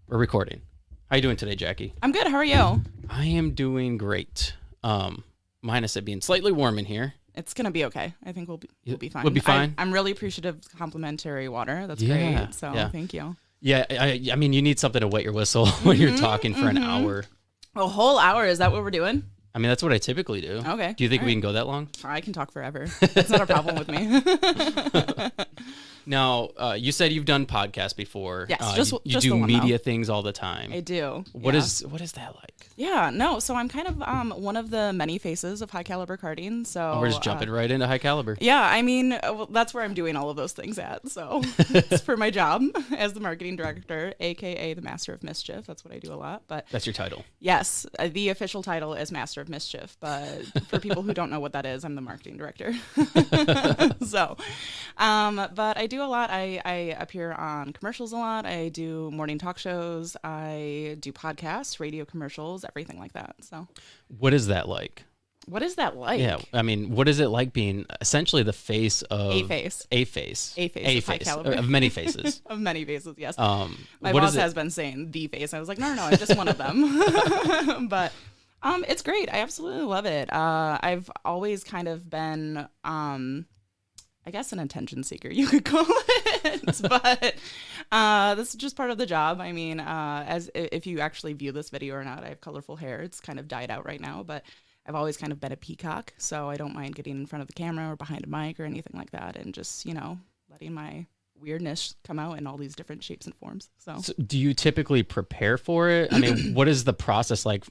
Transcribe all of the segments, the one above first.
We're recording. How you doing today, Jackie? I'm good. How are you? I am doing great. Minus it being slightly warm in here. It's gonna be okay. I think we'll be fine. We'll be fine. I'm really appreciative of complimentary water. That's great. So thank you. Yeah, I mean, you need something to wet your whistle when you're talking for an hour. A whole hour? Is that what we're doing? I mean, that's what I typically do. Okay. Do you think we can go that long? I can talk forever. That's not a problem with me. Now, you said you've done podcasts before. Yes, you do media things all the time. I do. What is that like? Yeah, no. So I'm kind of one of the many faces of high caliber karting. So we're just jumping right into high caliber. Yeah, I mean, that's where I'm doing all of those things at. So it's for my job as the marketing director, aka the Master of Mischief. That's what I do a lot. But that's your title. Yes, the official title is Master of Mischief. But for people who don't know what that is, I'm the marketing director. So, but I do a lot. I appear on commercials a lot. I do morning talk shows. I do podcasts, radio commercials, everything like that. So what is that like? What is that like? Yeah, I mean, what is it like being essentially the face of a face of high caliber of many faces of many faces? Yes. My boss has been saying the face. I was like, no, I'm just one of them. But it's great. I absolutely love it. I've always kind of been I guess an attention seeker, you could call it, but this is just part of the job. I mean, as if you actually view this video or not, I have colorful hair. It's kind of died out right now, but I've always kind of been a peacock, so I don't mind getting in front of the camera or behind a mic or anything like that, and just, letting my weirdness come out in all these different shapes and forms. So do you typically prepare for it? I mean, what is the process like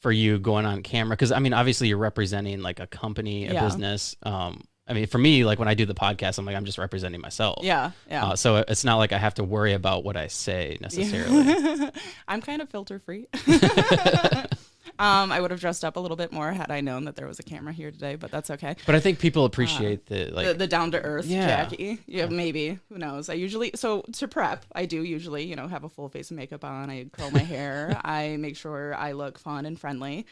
for you going on camera? Because, I mean, obviously you're representing like a company, a business. I mean, for me, like when I do the podcast, I'm like, I'm just represening myself. Yeah. So it's not like I have to worry about what I say necessarily. I'm kind of filter free. I would have dressed up a little bit more had I known that there was a camera here today, but that's okay. But I think people appreciate the down to earth Jackie. Yeah, maybe. Who knows? To prep, I do usually, have a full face of makeup on. I curl my hair. I make sure I look fun and friendly.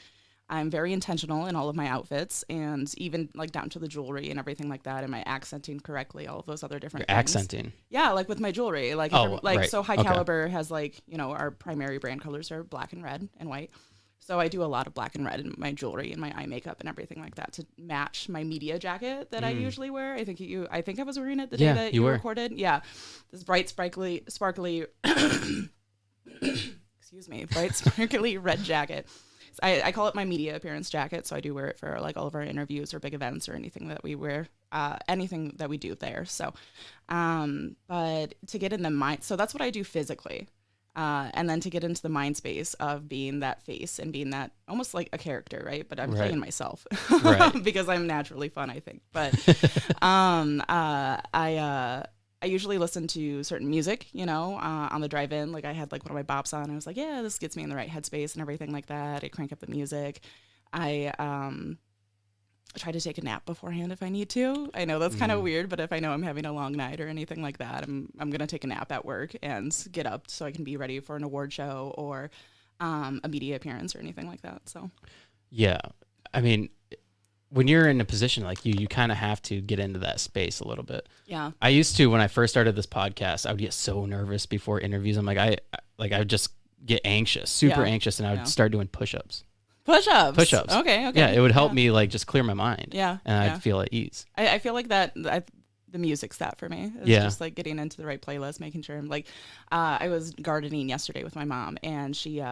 I'm very intentional in all of my outfits, and even like down to the jewelry and everything like that. Am I accenting correctly? All of those other different things. Accenting. Yeah, like with my jewelry. Like, right. So High Caliber has our primary brand colors are black and red and white. So I do a lot of black and red in my jewelry and my eye makeup and everything like that to match my media jacket that I usually wear. I think I was wearing it the day that you recorded. Yeah, this bright, sparkly, excuse me, bright, sparkly red jacket. I call it my media appearance jacket, so I do wear it for like all of our interviews or big events or anything that we wear, anything that we do there. So, but to get in the mind, so that's what I do physically, and then to get into the mind space of being that face and being that almost like a character, right? But I'm playing myself because I'm naturally fun, I think. But I usually listen to certain music, on the drive-in. Like I had like one of my bops on. I was like, yeah, this gets me in the right headspace and everything like that. I crank up the music. I try to take a nap beforehand if I need to. I know that's kind of weird, but if I know I'm having a long night or anything like that, I'm gonna take a nap at work and get up so I can be ready for an award show or a media appearance or anything like that. So, yeah, I mean, when you're in a position like you kind of have to get into that space a little bit. Yeah. I used to, when I first started this podcast, I would get so nervous before interviews. I'm like, I would just get anxious, super anxious. And I would start doing push-ups. Push-ups. Okay. Yeah. It would help me like just clear my mind. Yeah. And I'd feel at ease. I feel like that, the music's that for me. It's just like getting into the right playlist, making sure I'm like, I was gardening yesterday with my mom and she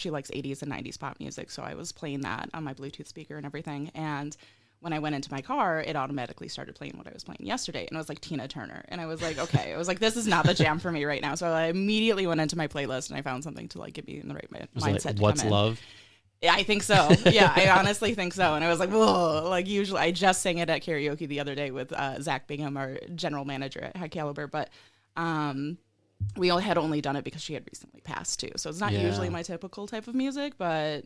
likes 80s and 90s pop music, so I was playing that on my Bluetooth speaker and everything. And when I went into my car, it automatically started playing what I was playing yesterday, and it was like Tina Turner. And I was like, okay, I was like, this is not the jam for me right now. So I immediately went into my playlist and I found something to like get me in the right mindset. Like, what's love? Yeah, I think so. Yeah, I honestly think so. And I was like, whoa, like usually I just sang it at karaoke the other day with Zach Bingham, our general manager at High Caliber, but we had only done it because she had recently passed too. So it's not usually my typical type of music, but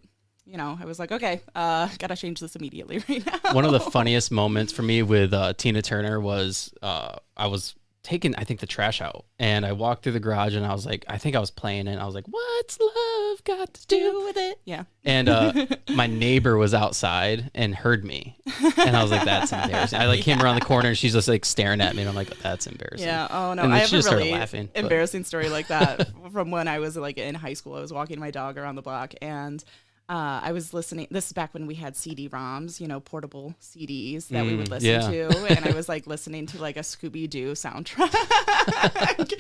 I was like, okay, gotta change this immediately right now. One of the funniest moments for me with Tina Turner was I was taking, I think, the trash out, and I walked through the garage, and I was like, I think I was playing it, and I was like, what's love got to do with it? Yeah. And my neighbor was outside and heard me, and I was like, that's embarrassing. I like came around the corner, and she's just like staring at me, and I'm like, that's embarrassing. Yeah. Oh no, and I have a really laughing, embarrassing story like that from when I was like in high school. I was walking my dog around the block, and I was listening. This is back when we had CD-ROMs, portable CDs that we would listen to. And I was like listening to like a Scooby-Doo soundtrack.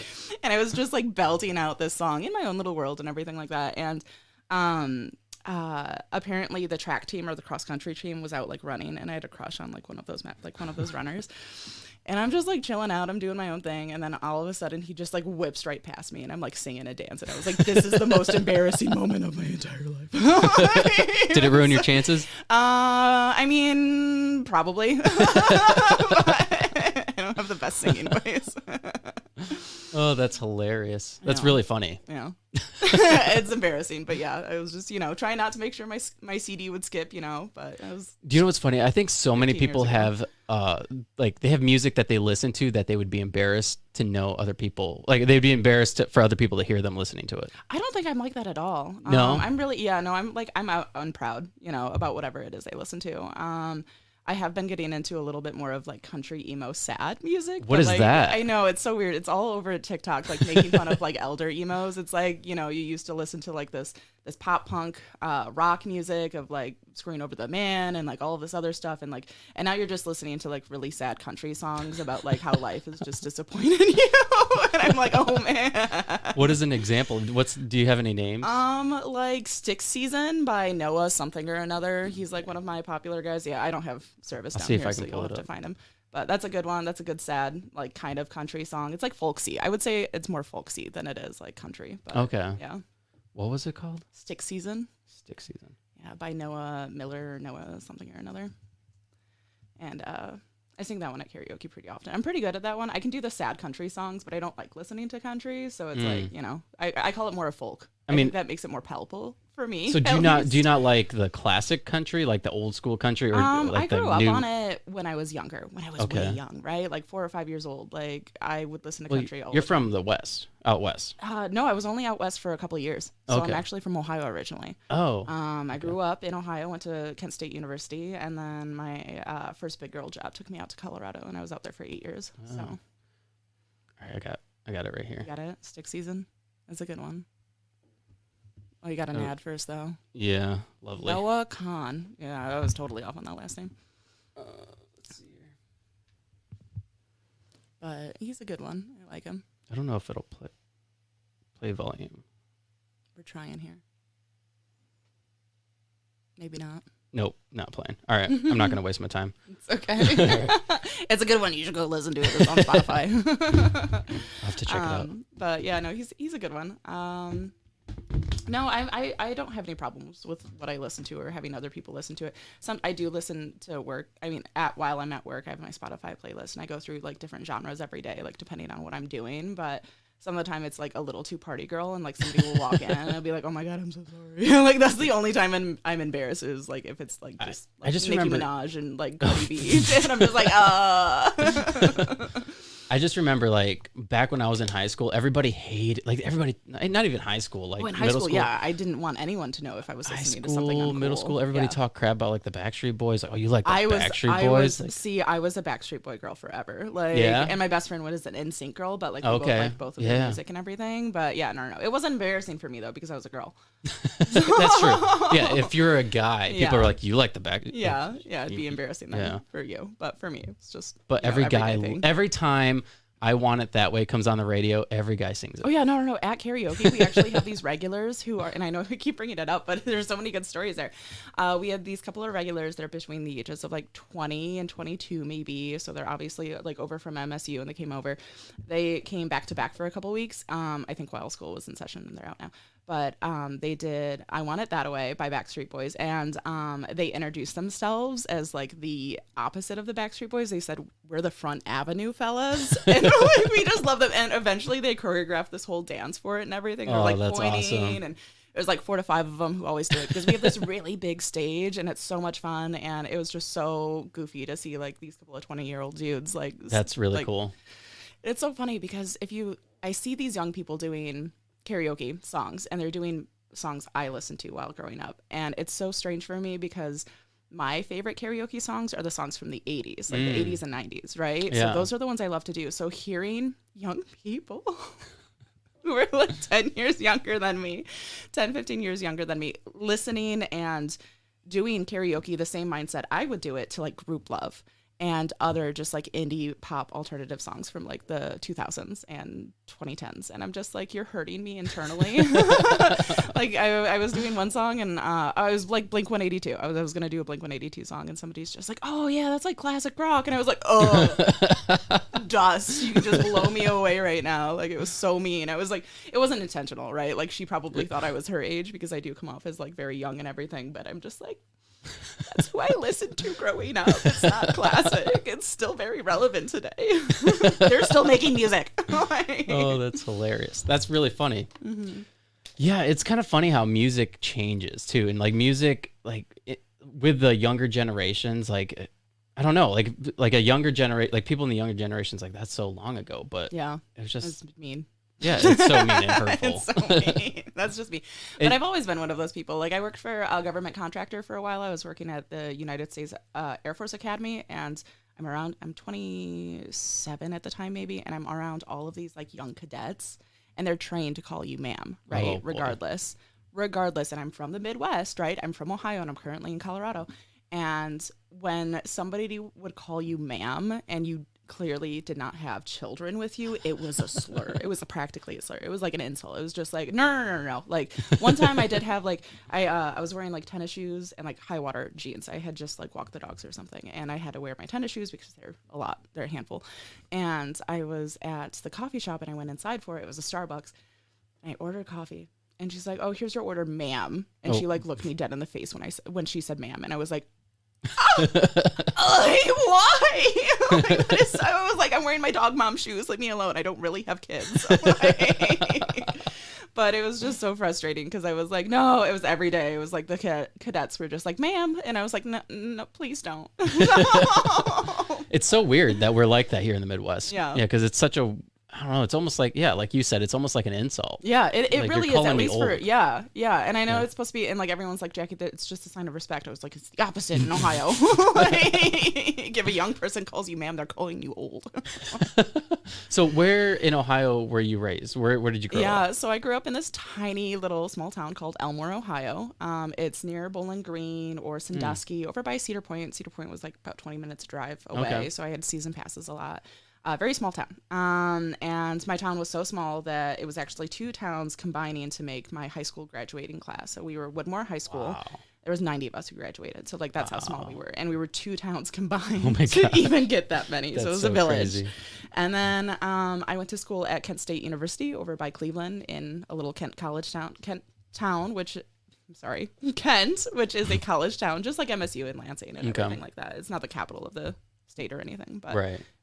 And I was just like belting out this song in my own little world and everything like that. And apparently the track team or the cross-country team was out like running, and I had a crush on like one of those runners. And I'm just like chilling out. I'm doing my own thing. And then all of a sudden he just like whips right past me, and I'm like singing and dancing. I was like, this is the most embarrassing moment of my entire life. Did it ruin your chances? I mean, probably. I don't have the best singing voice. Oh, that's hilarious. That's Yeah. really funny. Yeah. It's embarrassing, but yeah, I was just, trying not to make sure my CD would skip, but I was. Do you know what's funny? I think so many 15 people years have, they have music that they listen to that they would be embarrassed to know other people, like they'd be embarrassed for other people to hear them listening to it. I don't think I'm like that at all. No? I'm really, I'm out unproud, about whatever it is I listen to. I have been getting into a little bit more of like country emo sad music. What is like, that? I know, it's so weird. It's all over TikTok, like making fun of like elder emos. It's like, you used to listen to like this pop punk rock music of like Screwing Over the Man and like all of this other stuff, and now you're just listening to like really sad country songs about like how life is just disappointing you. And I'm like, oh man. What is an example? Do you have any names? Like Stick Season by Noah something or another. He's like one of my popular guys. Yeah, I don't have service down here, so you'll have to find him. But that's a good one. That's a good sad, like kind of country song. It's like folksy. I would say it's more folksy than it is like country. But, okay. Yeah. What was it called? Stick Season. Stick Season. Yeah, by Noah something or another. And I sing that one at karaoke pretty often. I'm pretty good at that one. I can do the sad country songs, but I don't like listening to country, so it's like, I call it more a folk. I mean, think that makes it more palpable for me. So do you not like the classic country, like the old school country, or like I grew the up new... on it when I was younger, when I was way young, right? Like 4 or 5 years old. Like I would listen to country all the time. You're from the West, out West. No, I was only out West for a couple of years. So I'm actually from Ohio originally. Oh. I grew up in Ohio, went to Kent State University, and then my first big girl job took me out to Colorado, and I was out there for 8 years. Oh. So. All right, I got it right here. You got it? Stick Season. That's a good one. Oh, you got an ad first, though. Yeah, lovely. Noah Khan. Yeah, I was totally off on that last name. Let's see here. But he's a good one. I like him. I don't know if it'll play volume. We're trying here. Maybe not. Nope, not playing. All right, I'm not going to waste my time. It's okay. It's a good one. You should go listen to it. It's on Spotify. I'll have to check it out. But yeah, no, he's a good one. No, I don't have any problems with what I listen to or having other people listen to it. I do listen to work. I mean, while I'm at work, I have my Spotify playlist, and I go through like different genres every day, like depending on what I'm doing. But some of the time it's like a little too party girl, and like somebody will walk in and I'll be like, oh my God, I'm so sorry. Like that's the only time I'm embarrassed is like if it's like just like Nicki Minaj and like Cardi B, and I'm just like, I just remember like back when I was in high school, everybody, not even high school, like in high school, yeah, I didn't want anyone to know if I was listening to something uncool. Middle school, everybody talked crap about like the Backstreet Boys. Like, oh, you like the Backstreet Boys? I was a Backstreet Boy girl forever. Like, and my best friend was an NSYNC girl, but like we both liked both of their music and everything. But yeah, no, it wasn't embarrassing for me though because I was a girl. That's true. Yeah, if you're a guy, people are like, you like the Backstreet. Yeah, it'd be embarrassing then for you, but for me, it's just. But every guy, every time I Want It That Way comes on the radio, every guy sings it. Oh yeah, no. At karaoke, we actually have these regulars who are, and I know we keep bringing it up, but there's so many good stories there. We had these couple of regulars that are between the ages of like 20 and 22 maybe, so they're obviously like over from MSU, and they came over. They came back to back for a couple weeks. I think while school was in session, and they're out now. But they did I Want It That Way by Backstreet Boys, and they introduced themselves as like the opposite of the Backstreet Boys. They said, we're the Front Avenue fellas, and like, we just love them. And eventually they choreographed this whole dance for it and everything. They're like pointing, awesome. And there's like 4 to 5 of them who always do it because we have this really big stage, and it's so much fun. And it was just so goofy to see like these couple of 20-year-old dudes. Like that's really cool. It's so funny because I see these young people doing karaoke songs, and they're doing songs I listened to while growing up. And it's so strange for me because my favorite karaoke songs are the songs from the 80s, like the 80s and 90s, right? Yeah. So those are the ones I love to do. So hearing young people who are like 10 years younger than me, 10, 15 years younger than me, listening and doing karaoke the same mindset I would do it to like Group Love and other just like indie pop alternative songs from like the 2000s and 2010s. And I'm just like, you're hurting me internally. Like I was doing one song and I was like Blink 182. I was going to do a Blink 182 song and somebody's just like, oh yeah, that's like classic rock. And I was like, oh, dust. You can just blow me away right now. Like it was so mean. I was like, it wasn't intentional, right? Like she probably thought I was her age because I do come off as like very young and everything, but I'm just like, that's who I listened to growing up. It's not classic. It's still very relevant today. They're still making music. Oh, that's hilarious. That's really funny. Mm-hmm. Yeah, it's kind of funny how music changes too. And like music, like with the younger generations, like, I don't know, like a younger generation, like people in the younger generations, like that's so long ago, but yeah, it was just mean. Yeah, it's so mean and hurtful. It's so mean. That's just me. But I've always been one of those people. Like I worked for a government contractor for a while. I was working at the United States Air Force Academy, and I'm 27 at the time maybe, and I'm around all of these like young cadets, and they're trained to call you ma'am, right? Oh, regardless. And I'm from the Midwest, right? I'm from Ohio, and I'm currently in Colorado. And when somebody would call you ma'am and you clearly did not have children with you, it was a slur. It was practically a slur. It was like an insult. It was just like, no. Like one time I did have like, I was wearing like tennis shoes and like high water jeans. I had just like walked the dogs or something, and I had to wear my tennis shoes because they're a handful. And I was at the coffee shop and I went inside for it. It was a Starbucks. And I ordered coffee. And she's like, oh, here's your order, ma'am. And she like looked me dead in the face when she said ma'am. And I was like, oh, why? I was like, I'm wearing my dog mom shoes. Leave me alone. I don't really have kids. But it was just so frustrating because I was like, no, it was every day. It was like the cadets were just like, ma'am. And I was like, no, please don't. No. It's so weird that we're like that here in the Midwest. Yeah. Yeah, because it's such a, I don't know, it's almost like, yeah, like you said, it's almost like an insult. Yeah, it like really is, at least for, yeah. And I know it's supposed to be, and like everyone's like, Jackie, it's just a sign of respect. I was like, it's the opposite in Ohio. Like, if a young person calls you ma'am, they're calling you old. So where in Ohio were you raised? Where did you grow up? Yeah, so I grew up in this tiny little small town called Elmore, Ohio. It's near Bowling Green or Sandusky, over by Cedar Point. Cedar Point was like about 20 minutes drive away, so I had season passes a lot. Very small town. And my town was so small that it was actually two towns combining to make my high school graduating class. So we were Woodmore High School. Wow. There was 90 of us who graduated. So like that's how small we were. And we were two towns combined to even get that many. So it was a village. Crazy. And then I went to school at Kent State University over by Cleveland in a little Kent, which is a college town, just like MSU and Lansing and everything like that. It's not the capital of the state or anything, but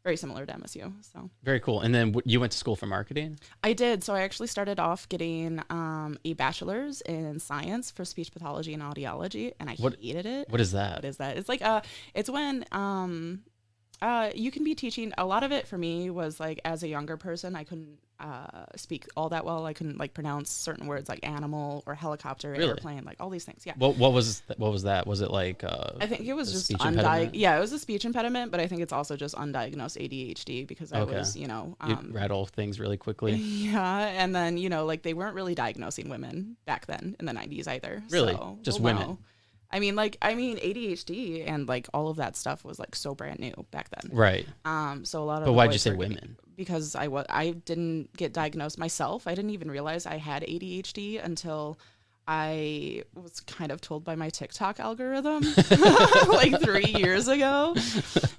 very similar to MSU. So very cool. And then you went to school for marketing? I did. So I actually started off getting a bachelor's in science for speech pathology and audiology, and I hated it. What is that? It's like it's when you can be teaching. A lot of it for me was like, as a younger person, I couldn't speak all that well. I couldn't like pronounce certain words like animal or helicopter, airplane, like all these things. Yeah. What was that? Was it like I think it was just it was a speech impediment, but I think it's also just undiagnosed ADHD because I was, you rattle things really quickly. Yeah, and then like they weren't really diagnosing women back then in the 90s either. Really, so, just women. No. I mean ADHD and like all of that stuff was like so brand new back then. Right. So a lot of. But why'd you say women? Because I didn't get diagnosed myself. I didn't even realize I had ADHD until I was kind of told by my TikTok algorithm like 3 years ago.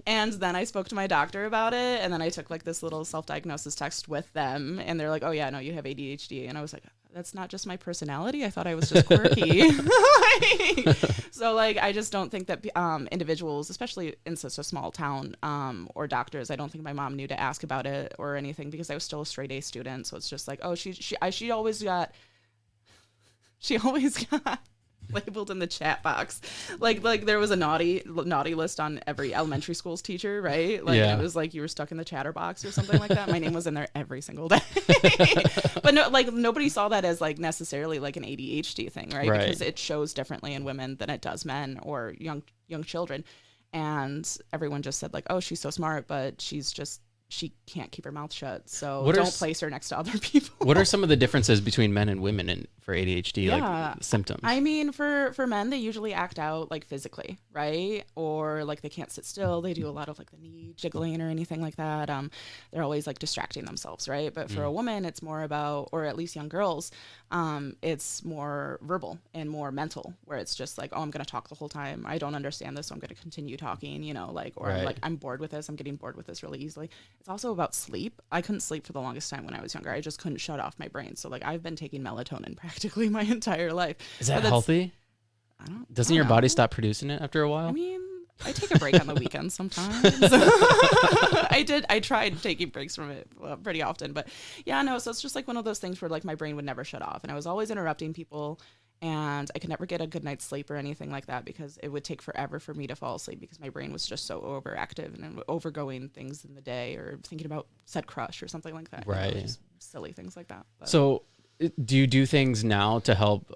And then I spoke to my doctor about it. And then I took like this little self-diagnosis test with them. And they're like, oh yeah, no, you have ADHD. And I was like, that's not just my personality. I thought I was just quirky. So like, I just don't think that individuals, especially in such a small town, or doctors, I don't think my mom knew to ask about it or anything because I was still a straight A student. So it's just like, oh, she always got labeled in the chat box. Like there was a naughty list on every elementary school's teacher, right? Like it was like you were stuck in the chatter box or something like that. My name was in there every single day. But no, like nobody saw that as like necessarily like an ADHD thing, right? Because it shows differently in women than it does men or young children. And everyone just said like, oh, she's so smart, but she can't keep her mouth shut. So don't place her next to other people. What are some of the differences between men and women for ADHD, like symptoms? I mean, for men, they usually act out like physically, right? Or like they can't sit still. They do a lot of like the knee jiggling or anything like that. They're always like distracting themselves, right? But for a woman, it's more about, or at least young girls, it's more verbal and more mental, where it's just like, oh, I'm going to talk the whole time. I don't understand this, so I'm going to continue talking, you know, like, or like, I'm bored with this. I'm getting bored with this really easily. It's also about sleep. I couldn't sleep for the longest time when I was younger. I just couldn't shut off my brain. So like I've been taking melatonin practically my entire life. Is that healthy? Doesn't your body stop producing it after a while? I mean, I take a break on the weekends sometimes. I tried taking breaks from it pretty often, but yeah, no. So it's just like one of those things where like my brain would never shut off, and I was always interrupting people, and I could never get a good night's sleep or anything like that because it would take forever for me to fall asleep because my brain was just so overactive and overgoing things in the day or thinking about said crush or something like that. Right. You know, just silly things like that. But. So do you do things now to help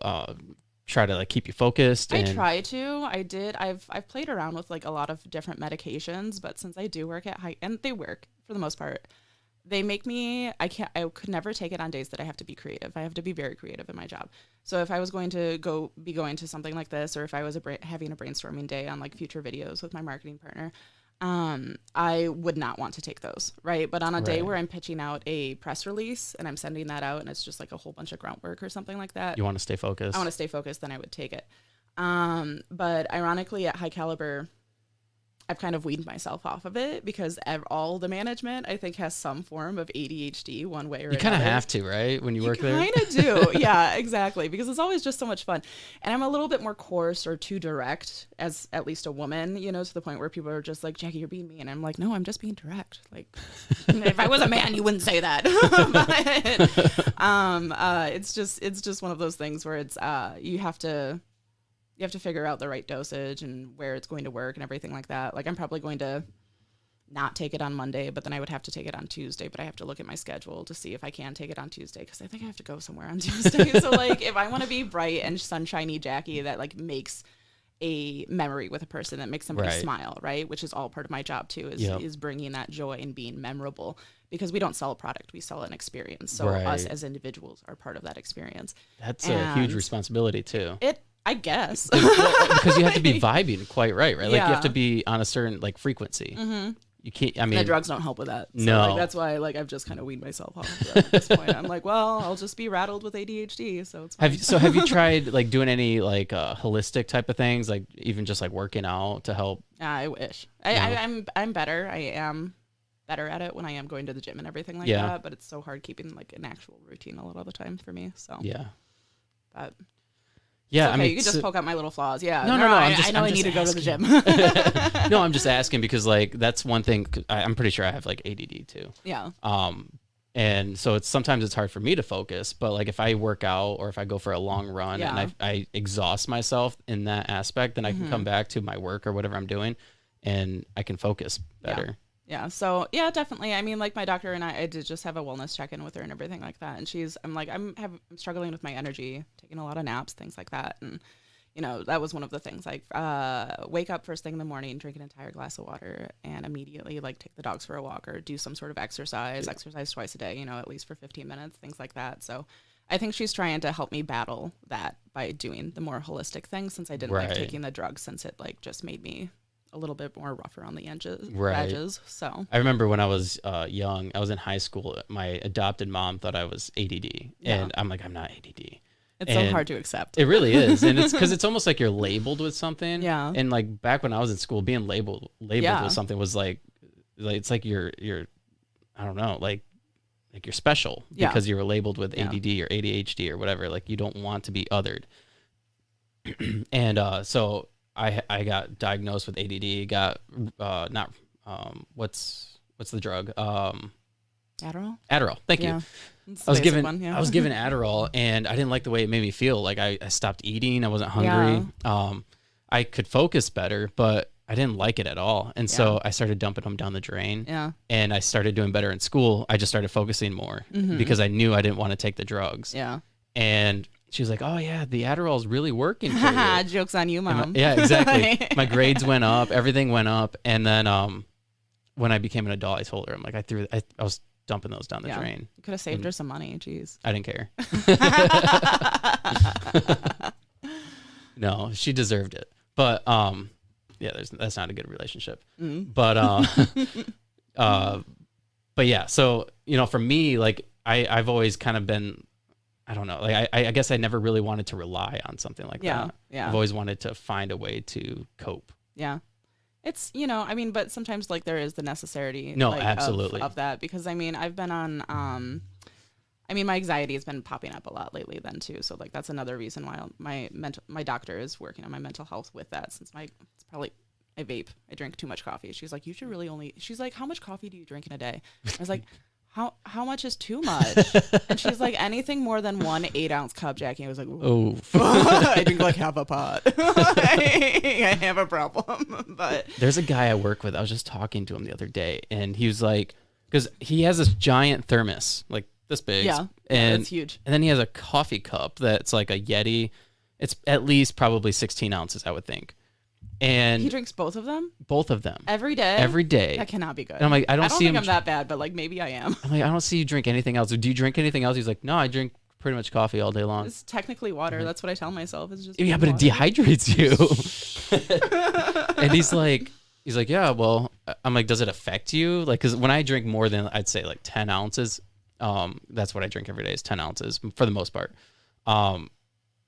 try to like keep you focused? I try to. I've played around with like a lot of different medications, but since I do work at and they work for the most part, they make me, I could never take it on days that I have to be creative. I have to be very creative in my job. So if I was going to be going to something like this, or if I was having a brainstorming day on like future videos with my marketing partner, I would not want to take those, right? But on a day where I'm pitching out a press release and I'm sending that out and it's just like a whole bunch of grunt work or something like that. You want to stay focused. I want to stay focused, then I would take it. But ironically at High Caliber, I've kind of weaned myself off of it because all the management, I think, has some form of ADHD one way or another. You kind of have to, right? When you work there? You kind of do. Yeah, exactly. Because it's always just so much fun. And I'm a little bit more coarse or too direct as at least a woman, you know, to the point where people are just like, Jackie, you're being mean. And I'm like, no, I'm just being direct. Like, if I was a man, you wouldn't say that. But it's just one of those things where it's you have to figure out the right dosage and where it's going to work and everything like that. Like I'm probably going to not take it on Monday, but then I would have to take it on Tuesday, but I have to look at my schedule to see if I can take it on Tuesday because I think I have to go somewhere on Tuesday. So like if I want to be bright and sunshiny Jackie that like makes a memory with a person, that makes somebody smile, right? Which is all part of my job too, is bringing that joy and being memorable, because we don't sell a product, we sell an experience. So us as individuals are part of that experience. That's a huge responsibility too. I guess. Because you have to be vibing quite right? Like you have to be on a certain like frequency. Mm-hmm. You can't, I mean. The drugs don't help with that. So, no. Like, that's why like I've just kind of weaned myself off of that at this point. I'm like, well, I'll just be rattled with ADHD. So it's fine. Have you tried like doing any like holistic type of things? Like even just like working out to help? I wish. I'm better. I am better at it when I am going to the gym and everything like that. But it's so hard keeping like an actual routine a lot of the time for me. So. Yeah. But. Yeah, okay, I mean, you can just poke out my little flaws. Yeah, no. I know I need to go to the gym. No, I'm just asking because like that's one thing. I'm pretty sure I have like ADD too. Yeah. And so sometimes it's hard for me to focus. But like if I work out or if I go for a long run and I exhaust myself in that aspect, then I can come back to my work or whatever I'm doing, and I can focus better. Yeah. So yeah, definitely. I mean, like my doctor and I did just have a wellness check-in with her and everything like that. And I'm struggling with my energy, taking a lot of naps, things like that. And, you know, that was one of the things, like wake up first thing in the morning, drink an entire glass of water, and immediately like take the dogs for a walk or do some sort of exercise twice a day, you know, at least for 15 minutes, things like that. So I think she's trying to help me battle that by doing the more holistic things, since I didn't like taking the drugs, since it like just made me a little bit more rougher on the edges. So I remember when I was young, I was in high school. My adopted mom thought I was ADD, and I'm like, I'm not ADD. It's so hard to accept. It really is, and it's because it's almost like you're labeled with something. Yeah. And like back when I was in school, being labeled with something was like it's like you're I don't know, like you're special because you were labeled with ADD or ADHD or whatever. Like you don't want to be othered. And so I got diagnosed with ADD. Got what's the drug? Adderall. Adderall. Thank you. I was given Adderall, and I didn't like the way it made me feel. Like I stopped eating. I wasn't hungry. Yeah. I could focus better, but I didn't like it at all. And so I started dumping them down the drain. Yeah. And I started doing better in school. I just started focusing more because I knew I didn't want to take the drugs. Yeah. And she was like, "Oh yeah, the Adderall is really working for you." Joke's on you, Mom. Yeah, exactly. My grades went up, everything went up, and then when I became an adult, I told her, I'm like, I was dumping those down the drain. You could have saved her some money. Jeez. I didn't care. No, she deserved it. But yeah, that's not a good relationship. But but yeah, so for me, like I've always kind of been, I don't know, like I guess I never really wanted to rely on something like that. Yeah. I've always wanted to find a way to cope. Yeah. It's, I mean, but sometimes like there is the necessity absolutely of that, because I mean, I've been on I mean, my anxiety has been popping up a lot lately then too. So like that's another reason why my doctor is working on my mental health with that, since it's probably I vape. I drink too much coffee. She's like, you should really she's like, how much coffee do you drink in a day? I was like, how much is too much? And she's like, anything more than 1 8-ounce cup, Jackie. I was like, oh, I drink like half a pot. I have a problem. But there's a guy I work with. I was just talking to him the other day, and he was like, because he has this giant thermos, like this big. Yeah, and it's huge. And then he has a coffee cup that's like a Yeti. It's at least probably 16 ounces, I would think. And he drinks both of them? Both of them. Every day? Every day. That cannot be good. And I'm like, I don't see think I'm that bad, but like maybe I am. I'm like, I don't see you drink anything else. Do you drink anything else? He's like, no, I drink pretty much coffee all day long. It's technically water. That's what I tell myself. It's just yeah, but water. It dehydrates you. And he's like, yeah, well, I'm like, does it affect you? Like, because when I drink more than, I'd say like 10 ounces, that's what I drink every day is 10 ounces for the most part.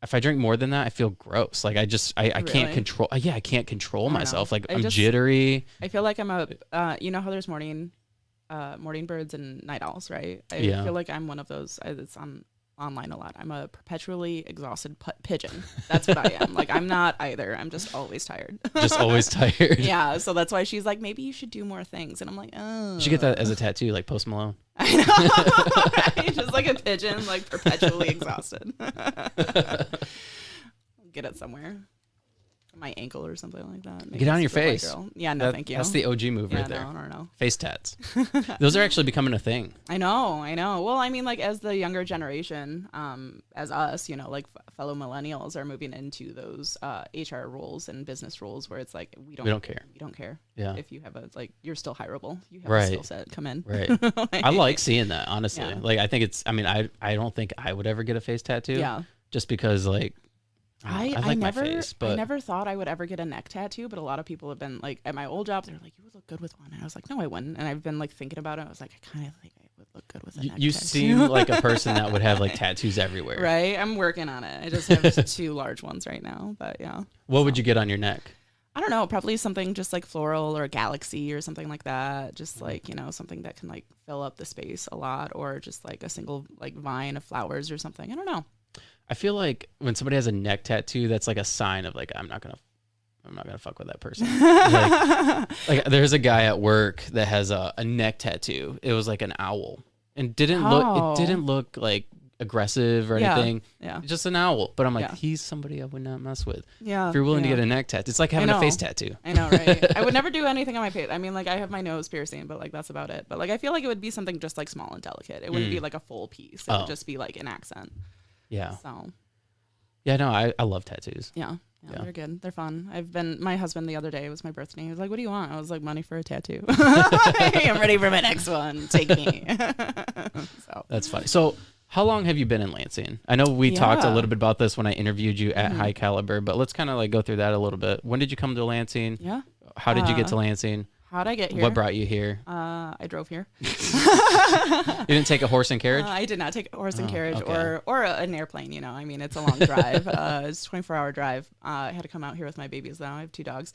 If I drink more than that, I feel gross. Like I can't control. I can't control myself. Like I'm jittery. I feel like I'm you know how there's morning birds and night owls, right? I feel like I'm one of those. It's online a lot. I'm a perpetually exhausted pigeon. That's what I am. Like I'm not either. I'm just always tired. Just always tired. Yeah. So that's why she's like, maybe you should do more things. And I'm like, oh. You should get that as a tattoo, like Post Malone. I know. Right? Just like a pigeon, like perpetually exhausted. Get it somewhere. My ankle or something like that. Get it on your face. Yeah, no, thank you. That's the OG move right there. No. Face tats. Those are actually becoming a thing. I know. Well, I mean, like as the younger generation, as us, like fellow millennials are moving into those HR roles and business roles where it's like we don't care. We don't care. Yeah. If you have you're still hireable. You have a skill set. Come in. Right. I like seeing that, honestly. Yeah. Like I think it's. I mean, I don't think I would ever get a face tattoo. Yeah. Just because like. I like my face, but I never thought I would ever get a neck tattoo, but a lot of people have been like, at my old job, they're like, you would look good with one. And I was like, no, I wouldn't. And I've been like thinking about it. I was like, I kind of think I would look good with a neck tattoo. You seem like a person that would have like tattoos everywhere. Right? I'm working on it. I just have 2 large ones right now, but yeah. What would you get on your neck? I don't know, probably something just like floral or a galaxy or something like that. Just like, something that can like fill up the space a lot, or just like a single like vine of flowers or something. I don't know. I feel like when somebody has a neck tattoo, that's like a sign of like, I'm not gonna fuck with that person. like there's a guy at work that has a neck tattoo. It was like an owl, and it didn't look like aggressive or anything. Yeah. Just an owl. But I'm like, he's somebody I would not mess with. Yeah. If you're willing to get a neck tattoo, it's like having a face tattoo. I know, right? I would never do anything on my face. I mean, like I have my nose piercing, but like that's about it. But like I feel like it would be something just like small and delicate. It wouldn't be like a full piece. It would just be like an accent. Yeah. So. Yeah, no, I love tattoos. Yeah, they're good. They're fun. My husband the other day, it was my birthday. He was like, what do you want? I was like, money for a tattoo. I'm ready for my next one. Take me. So that's funny. So how long have you been in Lansing? I know we talked a little bit about this when I interviewed you at High Caliber, but let's kind of like go through that a little bit. When did you come to Lansing? Yeah. How did you get to Lansing? How'd I get here? What brought you here? I drove here. You didn't take a horse and carriage? I did not take a horse and carriage or an airplane. I mean, it's a long drive. It's a 24-hour drive. I had to come out here with my babies, though. I have 2 dogs.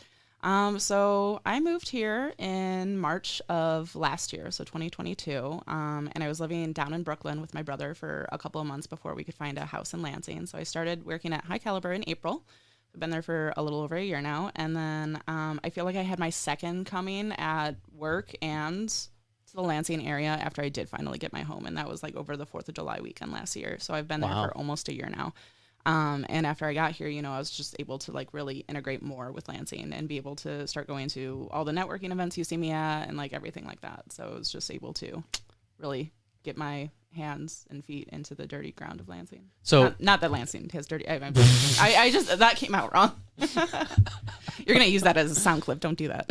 So I moved here in March of last year, so 2022. And I was living down in Brooklyn with my brother for a couple of months before we could find a house in Lansing. So I started working at High Caliber in April. I've been there for a little over a year now. And then I feel like I had my second coming at work and to the Lansing area after I did finally get my home. And that was like over the 4th of July weekend last year. So I've been there for almost a year now. And after I got here, you know, I was just able to like really integrate more with Lansing and be able to start going to all the networking events you see me at and like everything like that. So I was just able to really get my hands and feet into the dirty ground of Lansing. So not that Lansing has dirty. I just that came out wrong. You're gonna use that as a sound clip. Don't do that.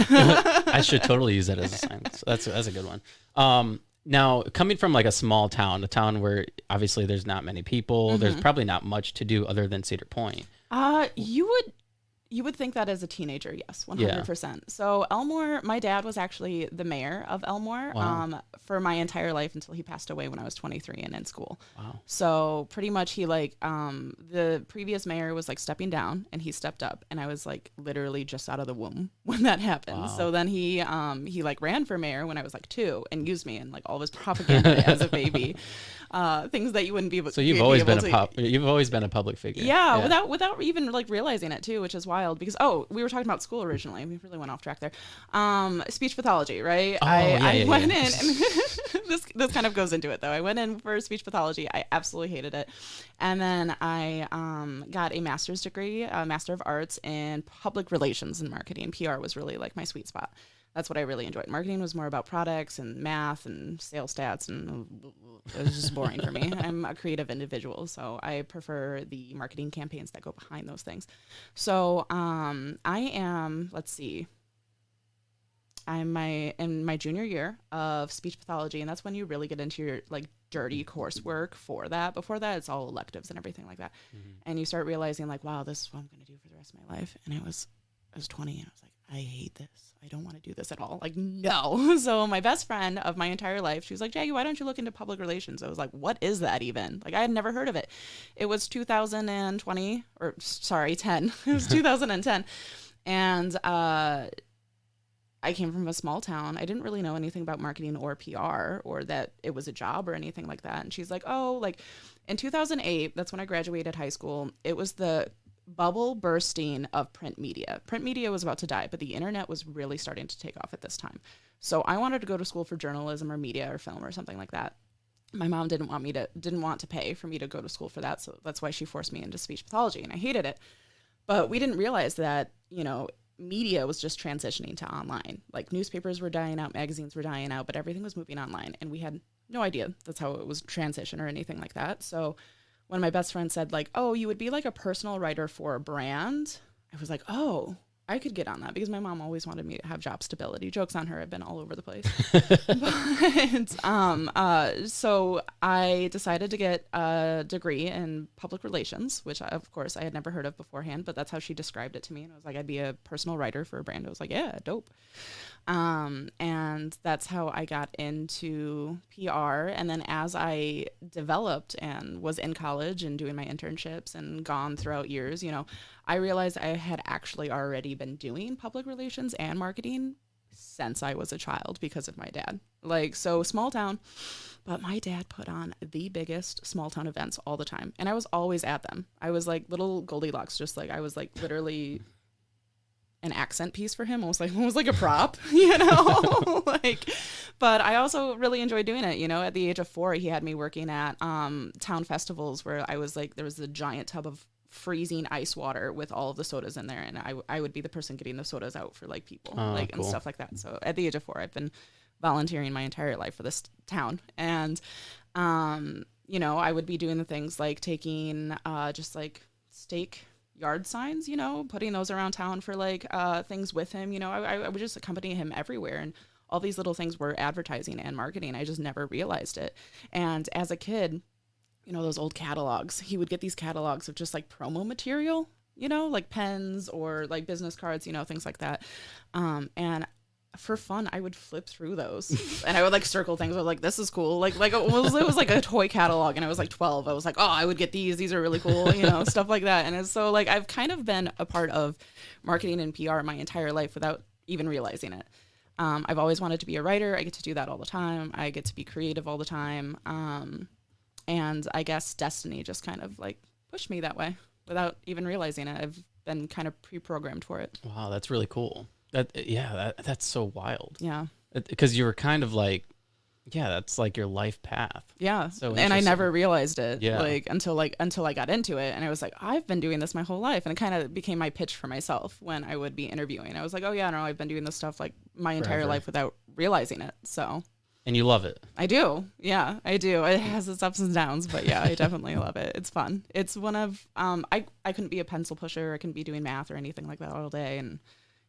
I should totally use that as a sound. So that's a good one. Now, coming from like a small town, a town where obviously there's not many people, there's probably not much to do other than Cedar Point. You would think that as a teenager, yes, 100%. Yeah. So Elmore, my dad was actually the mayor of Elmore for my entire life until he passed away when I was 23 and in school. Wow. So pretty much he like, the previous mayor was like stepping down and he stepped up and I was like literally just out of the womb when that happened. Wow. So then he like ran for mayor when I was like 2 and used me in like all of his propaganda as a baby. Things that you wouldn't be able to. So you've always been a public figure. Yeah. Without even like realizing it too, which is wild because we were talking about school originally. We really went off track there. Speech pathology, right? I went in and this kind of goes into it though. I went in for speech pathology. I absolutely hated it. And then I got a master's degree, a Master of Arts in Public Relations and Marketing. PR was really like my sweet spot. That's what I really enjoyed. Marketing was more about products and math and sales stats, and it was just boring for me. I'm a creative individual, so I prefer the marketing campaigns that go behind those things. So I am, I'm in my junior year of speech pathology, and that's when you really get into your like dirty coursework for that. Before that, it's all electives and everything like that. Mm-hmm. And you start realizing like, wow, this is what I'm going to do for the rest of my life. And I was 20, and I was like, I hate this. I don't want to do this at all. Like, no. So my best friend of my entire life, she was like, Jacki, why don't you look into public relations? I was like, what is that even? Like, I had never heard of it. It was 2010. It was 2010. And I came from a small town. I didn't really know anything about marketing or PR or that it was a job or anything like that. And she's like, oh, like in 2008, that's when I graduated high school. It was the bubble bursting of print media. Print media was about to die, but the internet was really starting to take off at this time. So I wanted to go to school for journalism or media or film or something like that. My mom didn't want to pay for me to go to school for that. So that's why she forced me into speech pathology, and I hated it. But we didn't realize that, you know, media was just transitioning to online. Like newspapers were dying out, magazines were dying out, but everything was moving online. And we had no idea that's how it was transition or anything like that. So when my best friend said like, oh, you would be like a personal writer for a brand, I was like, oh, I could get on that because my mom always wanted me to have job stability. Joke's on her. I've been all over the place. But, so I decided to get a degree in public relations, which of course I had never heard of beforehand, but that's how she described it to me. And I was like, I'd be a personal writer for a brand. I was like, yeah, dope. And that's how I got into PR. And then as I developed and was in college and doing my internships and gone throughout years, you know, I realized I had actually already been doing public relations and marketing since I was a child because of my dad. Like, so small town, but my dad put on the biggest small town events all the time. And I was always at them. I was like little Goldilocks, just like I was like literally an accent piece for him, almost like a prop, you know. But I also really enjoyed doing it. You know, at the age of 4, he had me working at town festivals where I was like, there was a giant tub of freezing ice water with all of the sodas in there, and I would be the person getting the sodas out for like people, cool. And stuff like that. So at the age of 4, I've been volunteering my entire life for this town, and you know, I would be doing the things like taking just like stake yard signs, you know, putting those around town for like things with him. You know, I would just accompany him everywhere, and all these little things were advertising and marketing. I just never realized it. And as a kid, you know, those old catalogs, he would get these catalogs of just like promo material, you know, like pens or like business cards, you know, things like that. And for fun, I would flip through those and I would like circle things. I was like, this is cool. Like it was like a toy catalog, and I was like 12. I was like, oh, I would get these are really cool, you know, stuff like that. And it's so like, I've kind of been a part of marketing and PR my entire life without even realizing it. I've always wanted to be a writer. I get to do that all the time. I get to be creative all the time. And I guess destiny just kind of like pushed me that way without even realizing it. I've been kind of pre-programmed for it. Wow, that's really cool. That's so wild. Yeah. Because you were kind of like, Yeah, that's like your life path. Yeah. So and I never realized it yeah. until I got into it, and I was like, I've been doing this my whole life. And it kind of became my pitch for myself when I would be interviewing. I was like, oh yeah, no, I've been doing this stuff like my entire life without realizing it. So. And you love it. I do. Yeah, I do. It has its ups and downs, but yeah, I definitely love it. It's fun. It's one of, I couldn't be a pencil pusher. I couldn't be doing math or anything like that all day. And,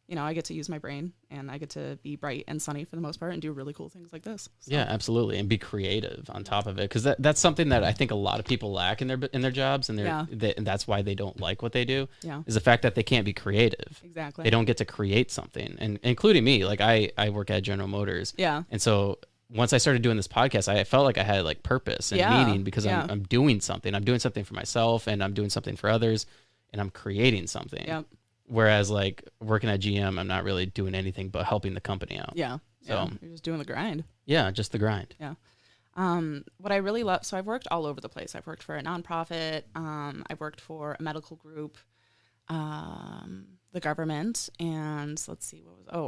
you know, I get to use my brain, and I get to be bright and sunny for the most part and do really cool things like this. So. Yeah, absolutely. And be creative on top of it. Because that's something that I think a lot of people lack in their jobs, and and that's why they don't like what they do. Yeah. Is the fact that they can't be creative. Exactly. They don't get to create something. And including me, like I work at General Motors. Yeah. And so once I started doing this podcast, I felt like I had like purpose and meaning, because I'm doing something. I'm doing something for myself, and I'm doing something for others, and I'm creating something. Yep. Whereas like working at GM, I'm not really doing anything but helping the company out. Yeah. So you're just doing the grind. Yeah, just the grind. Yeah. What I really love, so I've worked all over the place. I've worked for a nonprofit. I've worked for a medical group, the government, and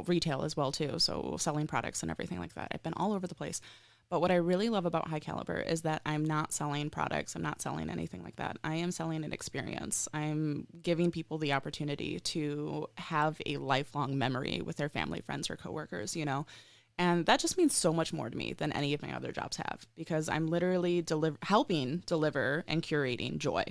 retail as well too. So selling products and everything like that. I've been all over the place. But what I really love about High Caliber is that I'm not selling products. I'm not selling anything like that. I am selling an experience. I'm giving people the opportunity to have a lifelong memory with their family, friends, or coworkers, you know. And that just means so much more to me than any of my other jobs have, because I'm literally helping deliver and curating joy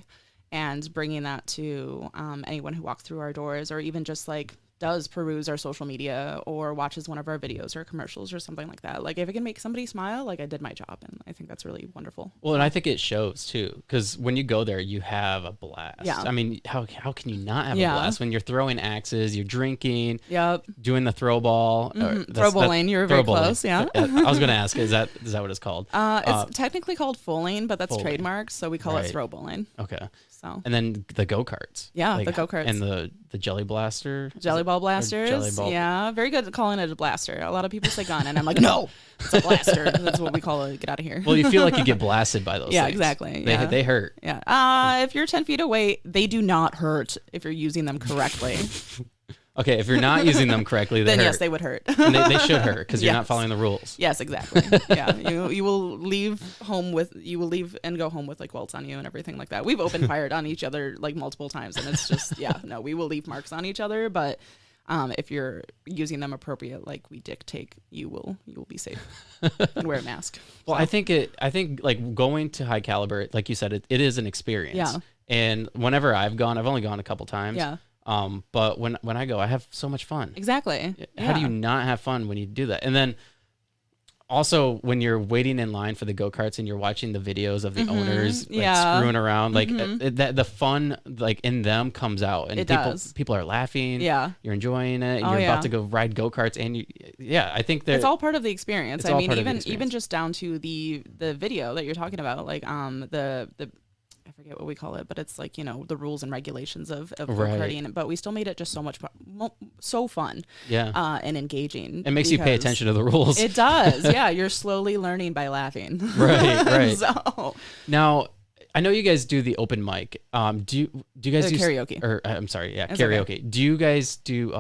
and bringing that to anyone who walks through our doors, or even just like does peruse our social media or watches one of our videos or commercials or something like that. Like if it can make somebody smile, like I did my job, and I think that's really wonderful. Well, and I think it shows too, because when you go there, you have a blast. Yeah. I mean, how can you not have a blast when you're throwing axes, you're drinking, yep, doing the throwball, throwballing? You're very close. Yeah. I was going to ask, is that what it's called? It's technically called foaling, but that's trademarked, so we call it throwballing. Okay. So. And then the go-karts. Yeah, like, the go-karts. And the jelly blaster. Jellyball blasters. Jellyball. Yeah, very good at calling it a blaster. A lot of people say gun, and I'm like, no, it's a blaster. That's what we call it. Get out of here. Well, you feel like you get blasted by those yeah, things. Exactly. They hurt. Yeah. If you're 10 feet away, they do not hurt if you're using them correctly. Okay, if you're not using them correctly, they then hurt. Yes, they would hurt. And they should hurt, because you're not following the rules. Yes, exactly. Yeah, you will leave and go home with like welts on you and everything like that. We've open fired on each other like multiple times, and it's just we will leave marks on each other. But if you're using them appropriate, like we dictate, you will be safe and wear a mask. Well, so. I think like going to High Caliber, like you said, it is an experience. Yeah. And whenever I've only gone a couple times. Yeah. But when I go, I have so much fun. Exactly. How do you not have fun when you do that? And then also when you're waiting in line for the go-karts and you're watching the videos of the owners like screwing around, like the fun like in them comes out, and people are laughing. Yeah. You're enjoying it. And you're about to go ride go-karts, and I think that it's all part of the experience. I mean, even just down to the video that you're talking about, like the I forget what we call it, but it's like, you know, the rules and regulations of go-karting, but we still made it just so much so fun and engaging. It makes you pay attention to the rules. It does. Yeah, you're slowly learning by laughing. Right. So now, I know you guys do the open mic. Do you guys do karaoke? Or I'm sorry, karaoke. Okay. Do you guys do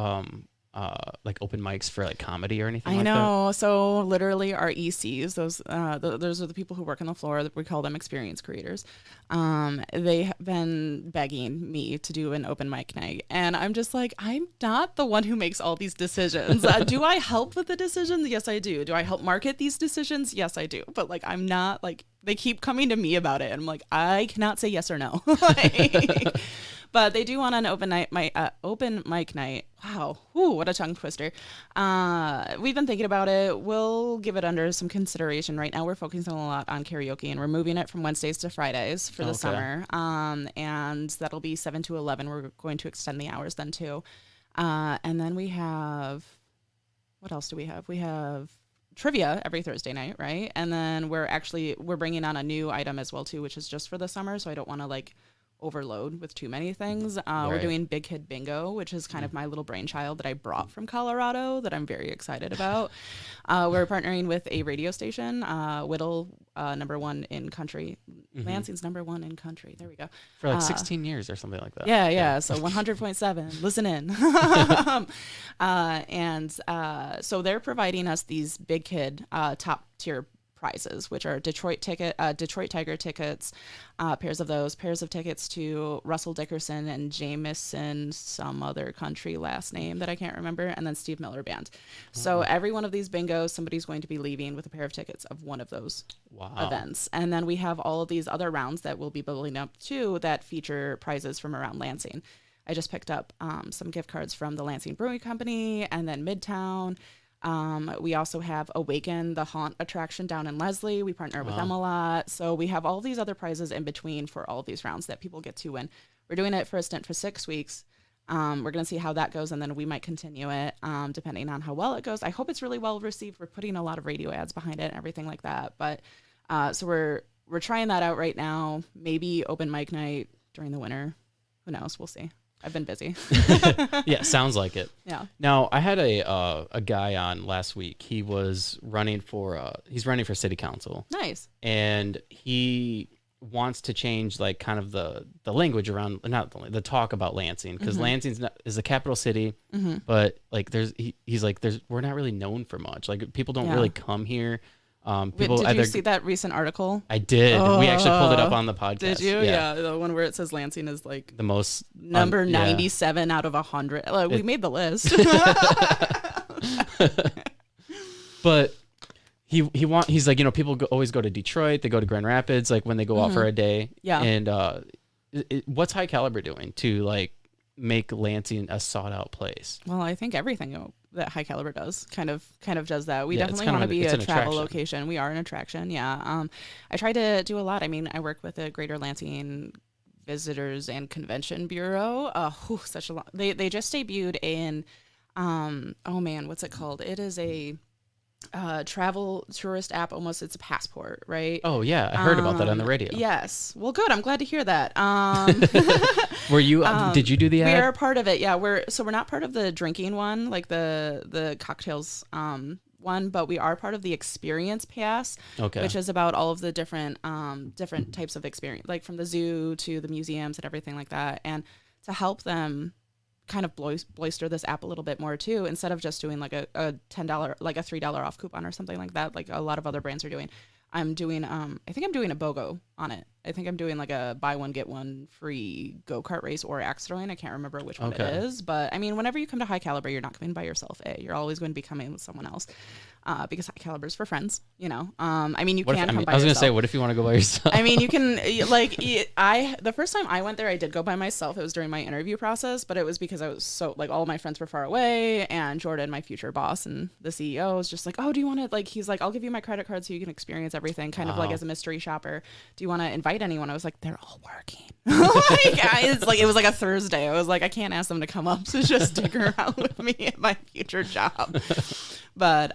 like open mics for like comedy or anything like that? I know. So literally our ECs, those are the people who work on the floor. We call them experience creators. They have been begging me to do an open mic night, and I'm just like, I'm not the one who makes all these decisions. Do I help with the decisions? Yes, I do. Do I help market these decisions? Yes, I do. But like, I'm not like, they keep coming to me about it, and I'm like, I cannot say yes or no. But they do want an open mic night. Wow. Ooh, what a tongue twister. We've been thinking about it. We'll give it under some consideration. Right now we're focusing a lot on karaoke, and we're moving it from Wednesdays to Fridays for the summer. And that'll be 7 to 11. We're going to extend the hours then too. And then we have, what else do we have? We have trivia every Thursday night, right? And then we're bringing on a new item as well too, which is just for the summer. So I don't want to like overload with too many things. We're doing Big Kid Bingo, which is kind of my little brainchild that I brought from Colorado that I'm very excited about. We're partnering with a radio station, Whittle, #1 in country. Lansing's #1 in country. There we go. For like 16 years or something like that. Yeah. So 100.7. Listen in. So they're providing us these Big Kid top tier prizes, which are Detroit Tiger tickets, pairs of tickets to Russell Dickerson and Jameson, some other country last name that I can't remember, and then Steve Miller Band. So every one of these bingos, somebody's going to be leaving with a pair of tickets of one of those events. And then we have all of these other rounds that we'll be building up to that feature prizes from around Lansing. I just picked up some gift cards from the Lansing Brewing Company and then Midtown. We also have Awaken, the haunt attraction down in Leslie. We partner with them a lot. So we have all these other prizes in between for all of these rounds that people get to win. We're doing it for a stint for 6 weeks. We're going to see how that goes, and then we might continue it depending on how well it goes. I hope it's really well received. We're putting a lot of radio ads behind it and everything like that. But so we're trying that out right now. Maybe open mic night during the winter. Who knows? We'll see. I've been busy. Yeah, sounds like it. Yeah. Now, I had a guy on last week. He was running for city council. Nice. And he wants to change like kind of the language around, not the talk about Lansing, because Lansing is a capital city, but like he's like we're not really known for much. Like people don't really come here. Did you see that recent article? I did. We actually pulled it up on the podcast. Did you? Yeah. The one where it says Lansing is like the most number 97 out of 100. We made the list. But he's like, people always go to Detroit. They go to Grand Rapids, like when they go out for a day. Yeah. And what's High Caliber doing to like make Lansing a sought out place? Well, I think everything that High Caliber does kind of does that. We definitely want to be a travel location. We are an attraction. Yeah. I try to do a lot. I mean, I work with the Greater Lansing Visitors and Convention Bureau. Such a lot. They just debuted in, what's it called? It is a travel tourist app. Almost, it's a passport, right? Oh yeah, I heard about that on the radio. Yes. Well, good. I'm glad to hear that. Were you? Did you do the ad? We are part of it. Yeah, we're not part of the drinking one, like the cocktails one, but we are part of the experience pass, which is about all of the different types of experience, like from the zoo to the museums and everything like that, and to help them kind of bolster this app a little bit more too, instead of just doing like a $10, like a $3 off coupon or something like that, like a lot of other brands are doing. I'm doing I think I'm doing a BOGO on it. I think I'm doing like a buy one get one free go-kart race or axe throwing. I can't remember which one it is, but I mean, whenever you come to High Caliber, you're not coming by yourself. You're always going to be coming with someone else. Because High Caliber is for friends, I mean, you can come by yourself. I was going to say, what if you want to go by yourself? I mean, you can, the first time I went there, I did go by myself. It was during my interview process, but it was because I was so, like, all of my friends were far away, and Jordan, my future boss and the CEO, was just like, oh, do you want to, like, he's like, I'll give you my credit card so you can experience everything, kind of like as a mystery shopper. Do you want to invite anyone? I was like, they're all working. It was like a Thursday. I was like, I can't ask them to come up to just stick around with me at my future job. But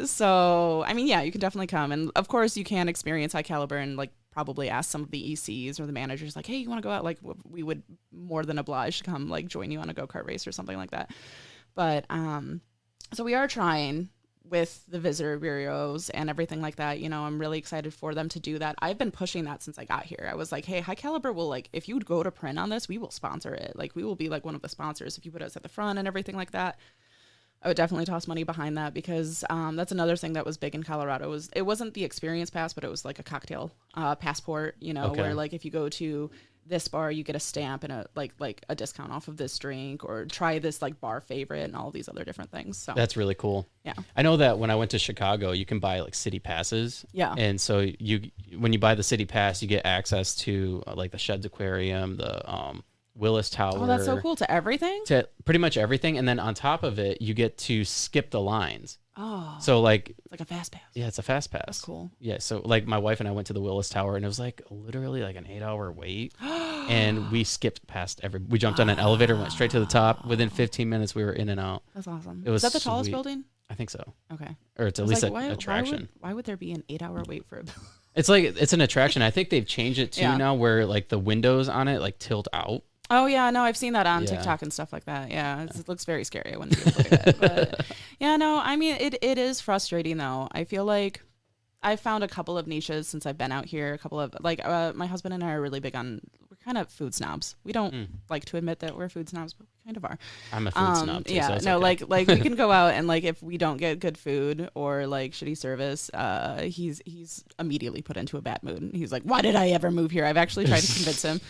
so I mean, yeah, you can definitely come, and of course you can experience High Caliber and like probably ask some of the ECs or the managers like, hey, you want to go out? Like, we would more than oblige to come like join you on a go-kart race or something like that. But so we are trying with the visitor bureaus and everything like that. I'm really excited for them to do that. I've been pushing that since I got here. I was like, hey, High Caliber will, like, if you would go to print on this, we will sponsor it. Like, we will be like one of the sponsors if you put us at the front and everything like that. I would definitely toss money behind that, because that's another thing that was big in Colorado. It wasn't the experience pass, but it was like a cocktail passport, where like if you go to this bar, you get a stamp and a discount off of this drink, or try this like bar favorite and all these other different things. So that's really cool. Yeah. I know that when I went to Chicago, you can buy like city passes. Yeah. And so when you buy the city pass, you get access to like the Sheds Aquarium, the Willis Tower. Oh, that's so cool. To everything? To pretty much everything. And then on top of it, you get to skip the lines. Oh. So like... It's like a fast pass. Yeah, it's a fast pass. That's cool. Yeah, so like my wife and I went to the Willis Tower, and it was like literally like an 8-hour wait. And we skipped past we jumped on an elevator, went straight to the top. Within 15 minutes, we were in and out. That's awesome. It was Is that the tallest building? I think so. Okay. Or it's at least an attraction. Why would there be an 8-hour wait for a building? It's an attraction. I think they've changed it too now, where like the windows on it like tilt out. Oh, yeah, no, I've seen that on TikTok and stuff like that. Yeah, it looks very scary. I wouldn't be able to look at it. But yeah, no, I mean, it is frustrating, though. I feel like I've found a couple of niches since I've been out here. A couple of, like, my husband and I are really big on, we're kind of food snobs. We don't like to admit that we're food snobs, but we kind of are. I'm a food snob too. Yeah, so it's no, okay. like we can go out and like if we don't get good food or like shitty service, he's immediately put into a bad mood. He's like, why did I ever move here? I've actually tried to convince him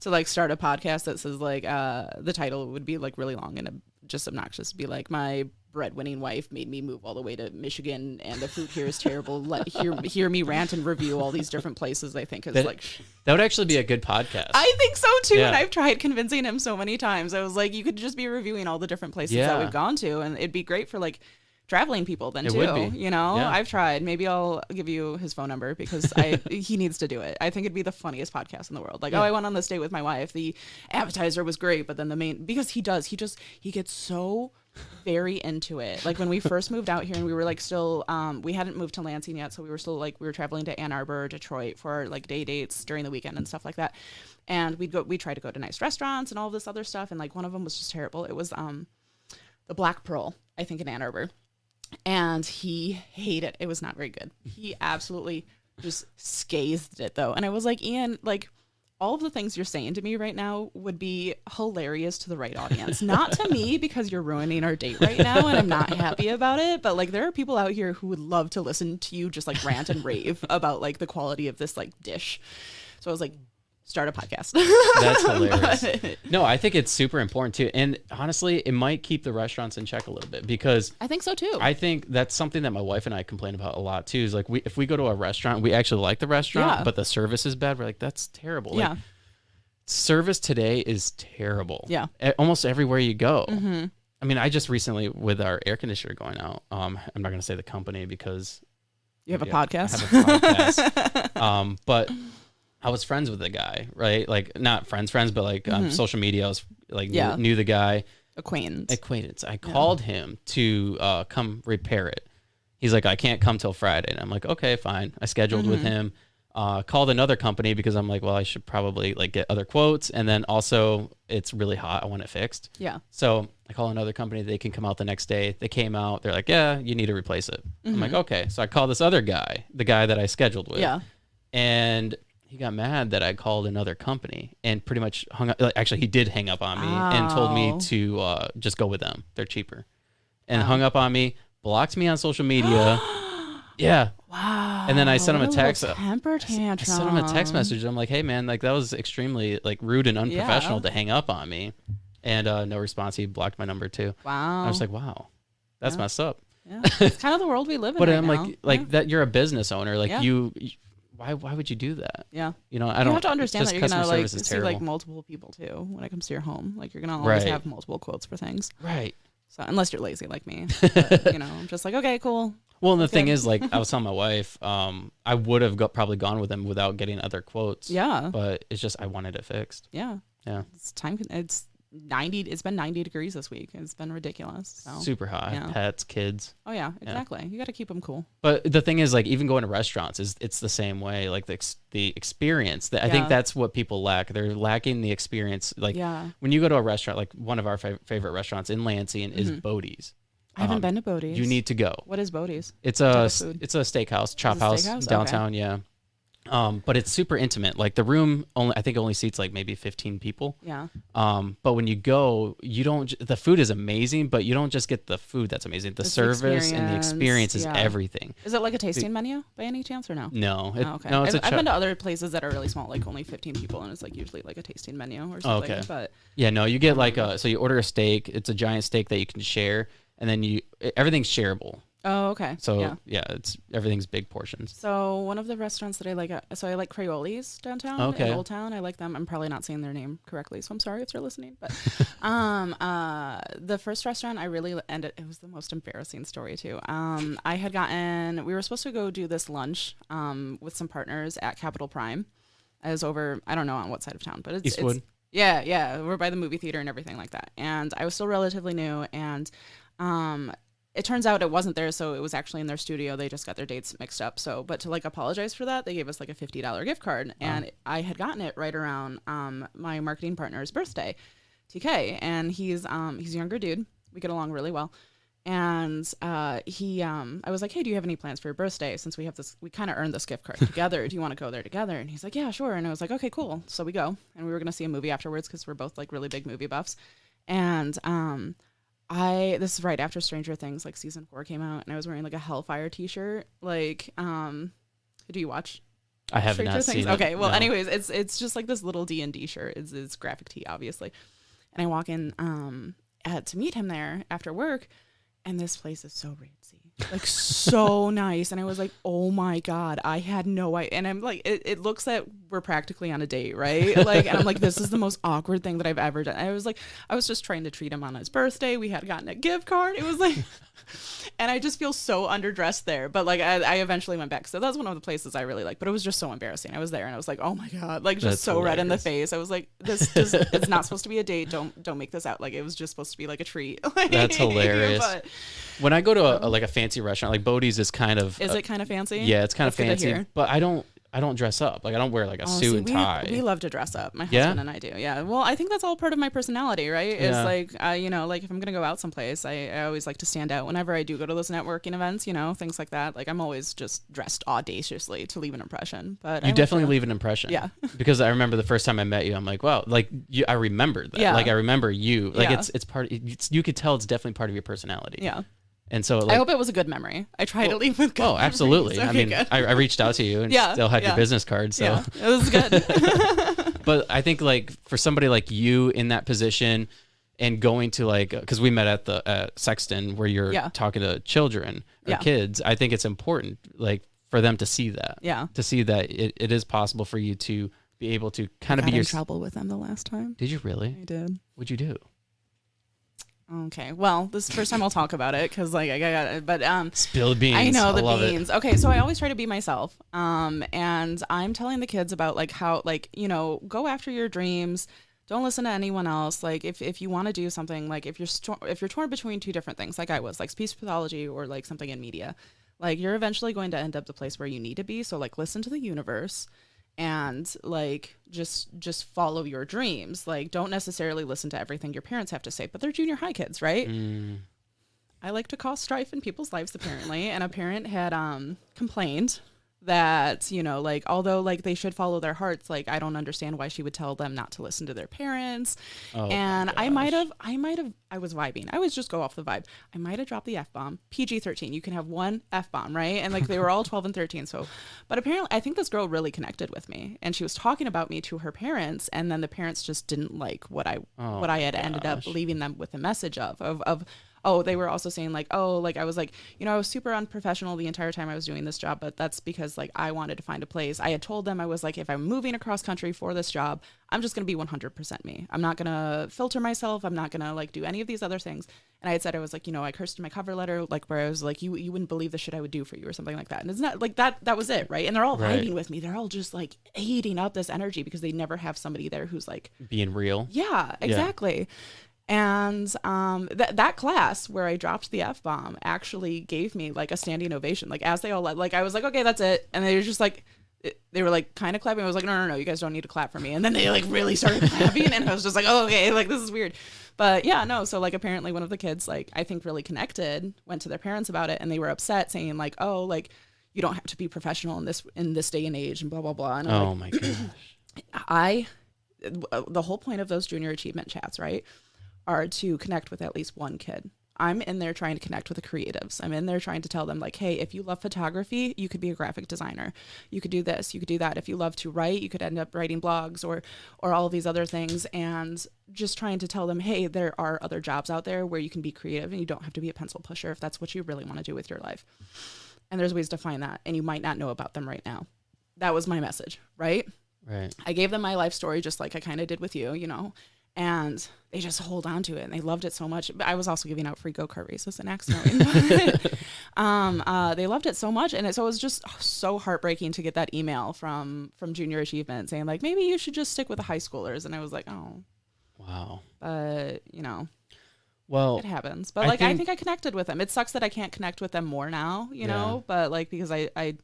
to like start a podcast that says like the title would be like really long and just obnoxious. It'd be like, my breadwinning wife made me move all the way to Michigan and the food here is terrible. Hear me rant and review all these different places I think is that would actually be a good podcast. I think so too. Yeah. And I've tried convincing him so many times. I was like, you could just be reviewing all the different places that we've gone to, and it'd be great for like traveling people then too. You know, I've tried. Maybe I'll give you his phone number because he needs to do it. I think it'd be the funniest podcast in the world. Like, I went on this date with my wife. The appetizer was great, but then the main, because he gets so very into it. Like when we first moved out here and we were like still we hadn't moved to Lansing yet, so we were still like we were traveling to Ann Arbor, Detroit for like day dates during the weekend and stuff like that. And we tried to go to nice restaurants and all this other stuff, and like one of them was just terrible. It was the Black Pearl, I think, in Ann Arbor. And he hated it. It was not very good. He absolutely just scathed it though. And I was like, Ian, like all of the things you're saying to me right now would be hilarious to the right audience. Not to me, because you're ruining our date right now and I'm not happy about it. But like there are people out here who would love to listen to you just like rant and rave about like the quality of this like dish. So I was like, start a podcast. That's hilarious. No, I think it's super important too. And honestly, it might keep the restaurants in check a little bit, because I think so too. I think that's something that my wife and I complain about a lot too, is like if we go to a restaurant, we actually like the restaurant, but the service is bad. We're like, that's terrible. Yeah. Like, service today is terrible. Yeah. Almost everywhere you go. Mm-hmm. I mean, I just recently, with our air conditioner going out, I'm not going to say the company because you have a podcast. I have a podcast. But I was friends with the guy, right? Like not friends, but like social media. I was like knew the guy. Acquaintance. I called him to come repair it. He's like, I can't come till Friday. And I'm like, okay, fine. I scheduled with him. Called another company because I'm like, well, I should probably like get other quotes. And then also it's really hot. I want it fixed. Yeah. So I call another company. They can come out the next day. They came out. They're like, yeah, you need to replace it. I'm like, okay. So I call this other guy, the guy that I scheduled with. Yeah. And he got mad that I called another company and pretty much hung up. Actually, he did hang up on me and told me to just go with them. They're cheaper. And hung up on me, blocked me on social media. Yeah. Wow. And then I sent him a text. Temper tantrum. I sent him a text message. I'm like, hey, man, like that was extremely like rude and unprofessional to hang up on me. And no response. He blocked my number too. Wow. I was like, wow, that's messed up. Yeah. It's kind of the world we live in. But right I'm now. like that. You're a business owner. Like you why would you do that? Yeah. You know, I don't. You have to understand that you're gonna like see terrible. like multiple people too when it comes to your home. Like you're gonna always have multiple quotes for things. Right. So unless you're lazy like me, but, you know, I'm just like, okay, cool. Well, and the thing is, like, I was telling my wife, I would have probably gone with him without getting other quotes. Yeah. But it's just I wanted it fixed. Yeah. Yeah. It's time. It's 90. It's been 90 degrees this week. It's been ridiculous. So. Super hot. Yeah. Pets, kids. Oh yeah, exactly. Yeah. You got to keep them cool. But the thing is, like, even going to restaurants it's the same way. Like the experience. I think that's what people lack. They're lacking the experience. Like when you go to a restaurant, like one of our favorite restaurants in Lansing is Bodie's. I haven't been to Bodie's. You need to go. What is Bodie's? It's a steakhouse, chop house downtown. Okay. Yeah. But it's super intimate. Like the room I think only seats like maybe 15 people. Yeah. But when you go, the food is amazing, but you don't just get the food that's amazing. The service and the experience is everything. Is it like a tasting menu by any chance or no? No. Okay. No, I've been to other places that are really small, like only 15 people, and it's like usually like a tasting menu or something. Okay. But yeah, no, you get like so you order a steak. It's a giant steak that you can share, and then everything's shareable. Oh, okay. So yeah, everything's big portions. So one of the restaurants that I like, I like Craioli's downtown in Old Town. I like them. I'm probably not saying their name correctly, so I'm sorry if they're listening. But the first restaurant I really ended, it was the most embarrassing story too. We were supposed to go do this lunch with some partners at Capitol Prime. I was over, I don't know on what side of town, but it's Eastwood. Yeah, we're by the movie theater and everything like that. And I was still relatively new, and it turns out it wasn't there, so it was actually in their studio. They just got their dates mixed up. So, but to like apologize for that, they gave us like a $50 gift card, and I had gotten it right around my marketing partner's birthday, TK, and he's a younger dude. We get along really well, and I was like, hey, do you have any plans for your birthday? Since we kind of earned this gift card together. Do you want to go there together? And he's like, yeah, sure. And I was like, okay, cool. So we go, and we were gonna see a movie afterwards because we're both like really big movie buffs. And this is right after Stranger Things, like season 4 came out, and I was wearing like a Hellfire t-shirt. Like, do you watch? I have not seen it. Okay, well, no. anyways, it's just like this little D&D shirt. It's graphic tee, obviously. And I walk in to meet him there after work, and this place is so ritzy, like so nice. And I was like, oh my God, I had no idea. And I'm like, it looks that we're practically on a date, right? Like, and I'm like, this is the most awkward thing that I've ever done. I was just trying to treat him on his birthday. We had gotten a gift card. It was like, and I just feel so underdressed there. But like, I eventually went back. So that's one of the places I really like, but it was just so embarrassing. I was there and I was like, oh my God, like just That's so hilarious. red in the face. I was like, it's not supposed to be a date. Don't make this out. Like, it was just supposed to be like a treat. Like, That's hilarious. But, when I go to like a fancy restaurant, like Bodie's is kind of. Is it kind of fancy? Yeah, it's kind That's of good to fancy, hear. but I don't dress up. Like I don't wear like a suit and tie. We love to dress up. My Yeah? husband and I do. Yeah. Well, I think that's all part of my personality, right? It's Yeah. like, like if I'm going to go out someplace, I always like to stand out. Whenever I do go to those networking events, things like that. Like I'm always just dressed audaciously to leave an impression. But You definitely leave an impression. Yeah. Because I remember the first time I met you, I'm like, wow, like I remembered that. Yeah. Like I remember you. Like Yeah. it's part. You could tell it's definitely part of your personality. Yeah. And so like, I hope it was a good memory. I try to leave with good oh, absolutely. memories. I mean, good. I reached out to you and Yeah, still had your yeah. business card. So, Yeah, it was good. but I think like for somebody like you in that position and going to like, cause we met at the Sexton where you're Yeah. talking to children or Yeah. kids, I think it's important like for them to see that, Yeah. to see that it is possible for you to be able to kind of be Got your. in trouble with them the last time. Did you really? I did. What'd you do? Okay. Well, this is the first time I'll talk about it because like I got it. But Spill beans. I know the love beans. Okay, so I always try to be myself. And I'm telling the kids about like how like, go after your dreams. Don't listen to anyone else. Like if you want to do something, like if you're torn between two different things, like I was, like speech pathology or like something in media, like you're eventually going to end up the place where you need to be. So like listen to the universe and like just follow your dreams. Like don't necessarily listen to everything your parents have to say, but they're junior high kids, right? I like to cause strife in people's lives apparently. And a parent had complained that, like although like they should follow their hearts, like I don't understand why she would tell them not to listen to their parents. Oh, and my I might have I was vibing. I was just go off the vibe. I might have dropped the F-bomb. PG-13. You can have one F-bomb, right? And like they were all 12 and 13. So, but apparently I think this girl really connected with me and she was talking about me to her parents. And then the parents just didn't like what I had ended up leaving them with a message of oh, they were also saying like, oh, like I was like, I was super unprofessional the entire time I was doing this job, but that's because like I wanted to find a place. I had told them I was like, if I'm moving across country for this job, I'm just going to be 100% me. I'm not going to filter myself. I'm not going to like do any of these other things. And I had said, I was like, I cursed in my cover letter, like where I was like, you wouldn't believe the shit I would do for you or something like that. And it's not like that was it. Right. And they're all vibing with me. They're all just like eating up this energy because they never have somebody there who's like being real. Yeah, exactly. Yeah. And that class where I dropped the F-bomb actually gave me like a standing ovation. Like as they all like I was like, okay, that's it. And they were just like, they were like kind of clapping. I was like, no, you guys don't need to clap for me. And then they like really started clapping and I was just like, oh, okay, like this is weird. But yeah, no. So like apparently one of the kids like I think really connected, went to their parents about it and they were upset saying like, oh, like you don't have to be professional in this day and age and blah, blah, blah. And oh my gosh. The whole point of those junior achievement chats, right, are to connect with at least one kid. I'm in there trying to connect with the creatives. I'm in there trying to tell them like, hey, if you love photography, you could be a graphic designer. You could do this, you could do that. If you love to write, you could end up writing blogs or all of these other things. And just trying to tell them, hey, there are other jobs out there where you can be creative and you don't have to be a pencil pusher if that's what you really want to do with your life. And there's ways to find that. And you might not know about them right now. That was my message, right? Right. I gave them my life story just like I kind of did with you, and they just hold on to it and they loved it so much. But I was also giving out free go-kart races and accidentally. They loved it so much. And so it was just so heartbreaking to get that email from Junior Achievement saying like, maybe you should just stick with the high schoolers. And I was like, oh, wow. But well, it happens. But I think I connected with them. It sucks that I can't connect with them more now, know, but like, because I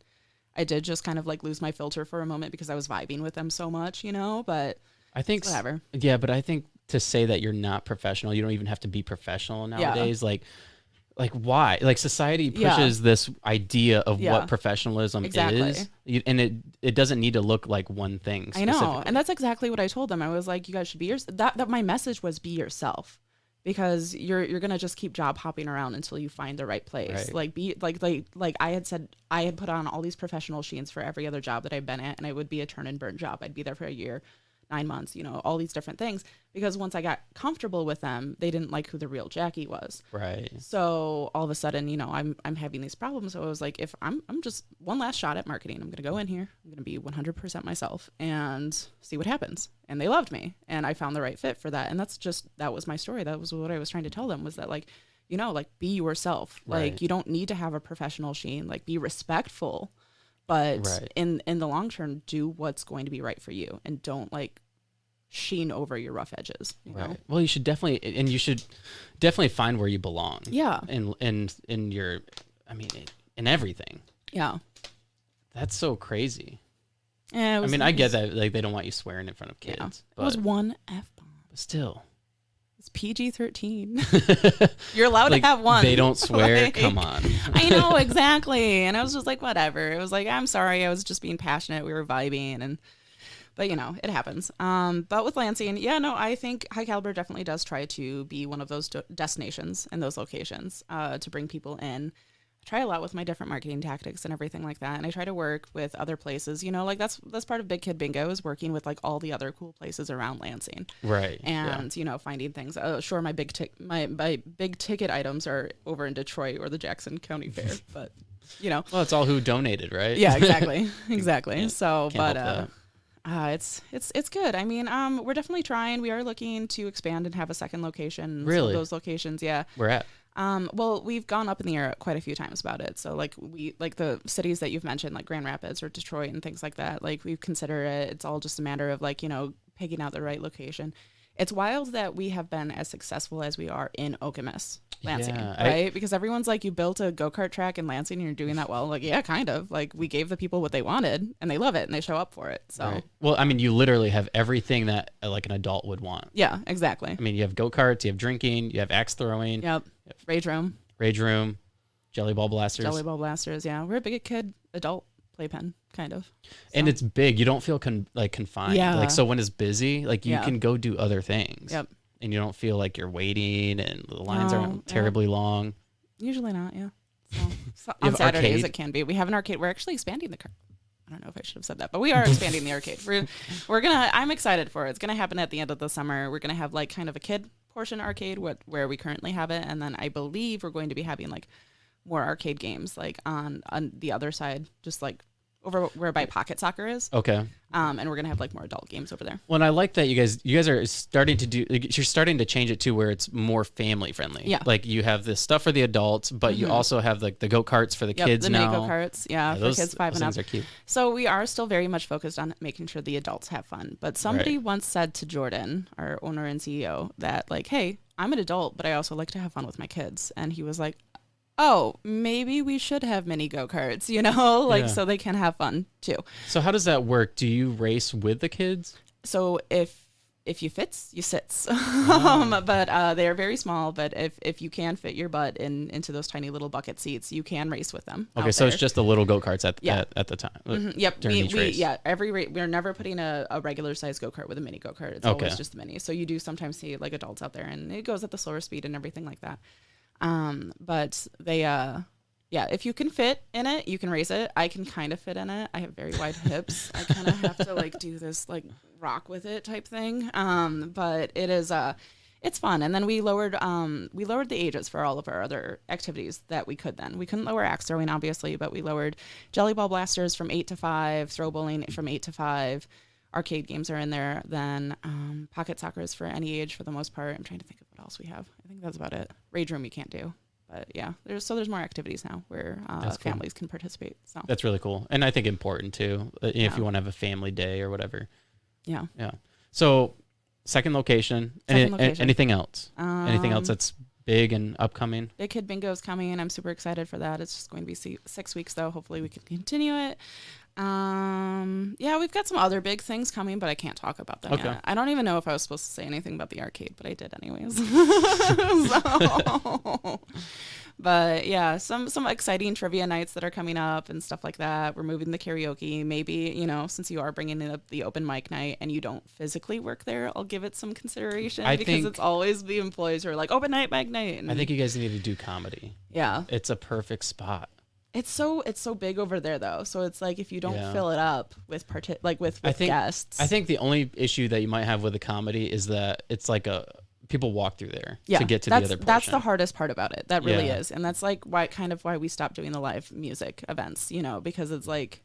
did just kind of like lose my filter for a moment because I was vibing with them so much, but I think whatever. Yeah, but I think to say that you're not professional, you don't even have to be professional nowadays. Yeah. Like why? Like society pushes this idea of what professionalism is, and it doesn't need to look like one thing. I know, and that's exactly what I told them. I was like, you guys should be yourself. That my message was be yourself. because you're gonna just keep job hopping around until you find the right place. Like I had said, I had put on all these professional sheens for every other job that I've been at, and it would be a turn and burn job. I'd be there for a year, 9 months, all these different things, because once I got comfortable with them, they didn't like who the real Jacki was. Right. So all of a sudden, I'm having these problems. So I was like, if I'm just one last shot at marketing, I'm going to go in here, I'm going to be 100% myself and see what happens. And they loved me, and I found the right fit for that. And that was my story. That was what I was trying to tell them, was that like be yourself. Like, you don't need to have a professional sheen, like be respectful, but in the long term, do what's going to be right for you, and don't like sheen over your rough edges. You know? Well, you should definitely find where you belong. Yeah. In your, in everything. Yeah. That's so crazy. Yeah. I get that, like, they don't want you swearing in front of kids. Yeah. But it was one F-bomb. But still. It's PG-13. You're allowed to have one. They don't swear. Come on. I know, exactly. And I was just like, whatever. It was like, I'm sorry. I was just being passionate. We were vibing, but it happens. But with Lansing, I think High Caliber definitely does try to be one of those destinations and those locations to bring people in. I try a lot with my different marketing tactics and everything like that. And I try to work with other places, like that's part of Big Kid Bingo, is working with like all the other cool places around Lansing. Right. And, finding things. Sure, my big ticket items are over in Detroit or the Jackson County Fair, but, Well, it's all who donated, right? Yeah, exactly. Exactly. So, but, it's good. We're definitely trying. We are looking to expand and have a second location. Really? So those locations, yeah. Where at? Well, we've gone up in the air quite a few times about it. So like the cities that you've mentioned, like Grand Rapids or Detroit and things like that, like we consider it. It's all just a matter of like, picking out the right location. It's wild that we have been as successful as we are in Okemos, Lansing, right? Because everyone's like, you built a go-kart track in Lansing and you're doing that well. Like, yeah, kind of. Like, we gave the people what they wanted and they love it and they show up for it. So, right. Well, you literally have everything that like an adult would want. Yeah, exactly. You have go-karts, you have drinking, you have axe throwing. Yep. Rage room, jellyball blasters. Yeah, we're a big kid adult playpen, kind of. So. And it's big. You don't feel confined. Yeah. Like, so when it's busy, like you can go do other things. Yep. And you don't feel like you're waiting and the lines aren't terribly long. Usually not, yeah. So on Saturdays arcade? It can be. We have an arcade. We're actually expanding the I don't know if I should have said that, but we are expanding the arcade. I'm excited for it. It's gonna happen at the end of the summer. We're gonna have like kind of a kid portion arcade where we currently have it, and then I believe we're going to be having like more arcade games like on the other side, just like over where by Pocket Soccer is. Okay. And we're gonna have like more adult games over there. Well, and I like that you guys are starting to do. You're starting to change it to where it's more family friendly. Yeah. Like you have this stuff for the adults, but you also have like the go karts for the kids now. The mini go karts, for kids 5 and up. Are cute. So we are still very much focused on making sure the adults have fun. But somebody once said to Jordan, our owner and CEO, that like, hey, I'm an adult, but I also like to have fun with my kids, and he was like, oh, maybe we should have mini go-karts, so they can have fun too. So how does that work? Do you race with the kids? So if you fits, you sits. But they're very small, but if you can fit your butt into those tiny little bucket seats, you can race with them. Okay, so it's just the little go-karts at the time. Mm-hmm. Yep. During each race. Every race, we're never putting a regular size go-kart with a mini go-kart. It's always just the mini. So you do sometimes see like adults out there, and it goes at the slower speed and everything like that. But they, if you can fit in it, you can race it. I can kind of fit in it. I have very wide hips. I kind of have to like do this like rock with it type thing. But it is, it's fun. And then we lowered the ages for all of our other activities that we could then. We couldn't lower axe throwing, obviously, but we lowered jellyball blasters from 8 to 5, throw bowling from 8 to 5. Arcade games are in there. Then pocket soccer is for any age for the most part. I'm trying to think of what else we have. I think that's about it. Rage room you can't do. But yeah, there's more activities now where families can participate. So that's really cool. And I think important too, if you want to have a family day or whatever. Yeah. Yeah. So second location. Anything else? Anything else that's big and upcoming? Big Kid Bingo is coming, and I'm super excited for that. It's just going to be 6 weeks though. Hopefully we can continue it. Yeah, we've got some other big things coming, but I can't talk about them yet. I don't even know if I was supposed to say anything about the arcade, but I did anyways. But yeah, some exciting trivia nights that are coming up and stuff like that. We're moving the karaoke. Maybe, since you are bringing up the open mic night and you don't physically work there, I'll give it some consideration because it's always the employees who are like, open night, mic night. And I think you guys need to do comedy. Yeah. It's a perfect spot. It's so big over there though. So it's like if you don't fill it up with guests. I think the only issue that you might have with the comedy is that it's like people walk through there to get to the other portion. That's the hardest part about it. That really is. And that's like why we stopped doing the live music events, because it's like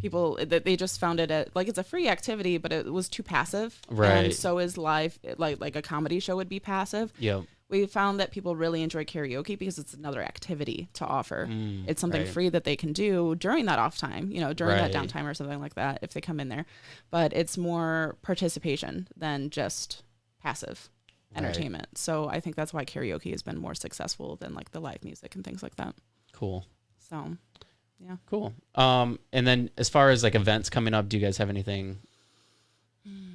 people that they just found it it's a free activity, but it was too passive. Right. And so is live, like a comedy show would be passive. Yeah. We found that people really enjoy karaoke because it's another activity to offer. It's something free that they can do during that off time, during that downtime or something like that if they come in there. But it's more participation than just passive entertainment. So I think that's why karaoke has been more successful than like the live music and things like that. Cool. So, yeah. Cool. And then as far as like events coming up, do you guys have anything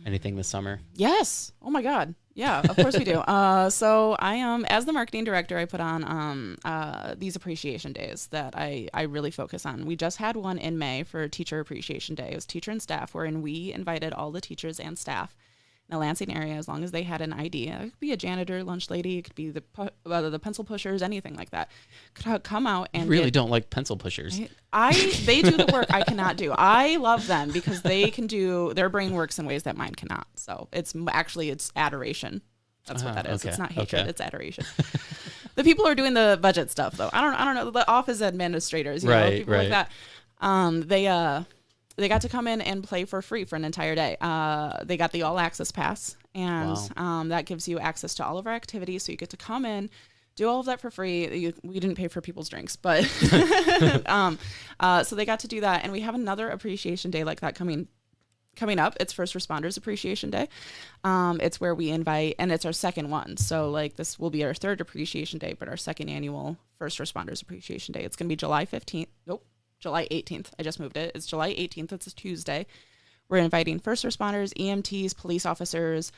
this summer? Yes. Oh my God. Yeah, of course we do. So I am, as the marketing director, I put on these appreciation days that I really focus on. We just had one in May for Teacher Appreciation Day. It was teacher and staff, wherein we invited all the teachers and staff in the Lansing area, as long as they had an ID. It could be a janitor, lunch lady, it could be the pencil pushers, anything like that. Could come out and don't like pencil pushers. They do the work I cannot do. I love them because they can do, their brain works in ways that mine cannot. So it's adoration. That's what that is. Okay. It's not hatred, it's adoration. The people who are doing the budget stuff though, I don't know, the office administrators, people like that. They got to come in and play for free for an entire day. They got the all access pass, and that gives you access to all of our activities. So you get to come in, do all of that for free. We didn't pay for people's drinks, but so they got to do that. And we have another appreciation day like that coming up. It's First Responders Appreciation Day. It's where we invite, and it's our second one. So like this will be our third appreciation day, but our second annual First Responders Appreciation Day. It's going to be July 18th. I just moved it. It's July 18th. It's a Tuesday. We're inviting first responders, EMTs, police officers,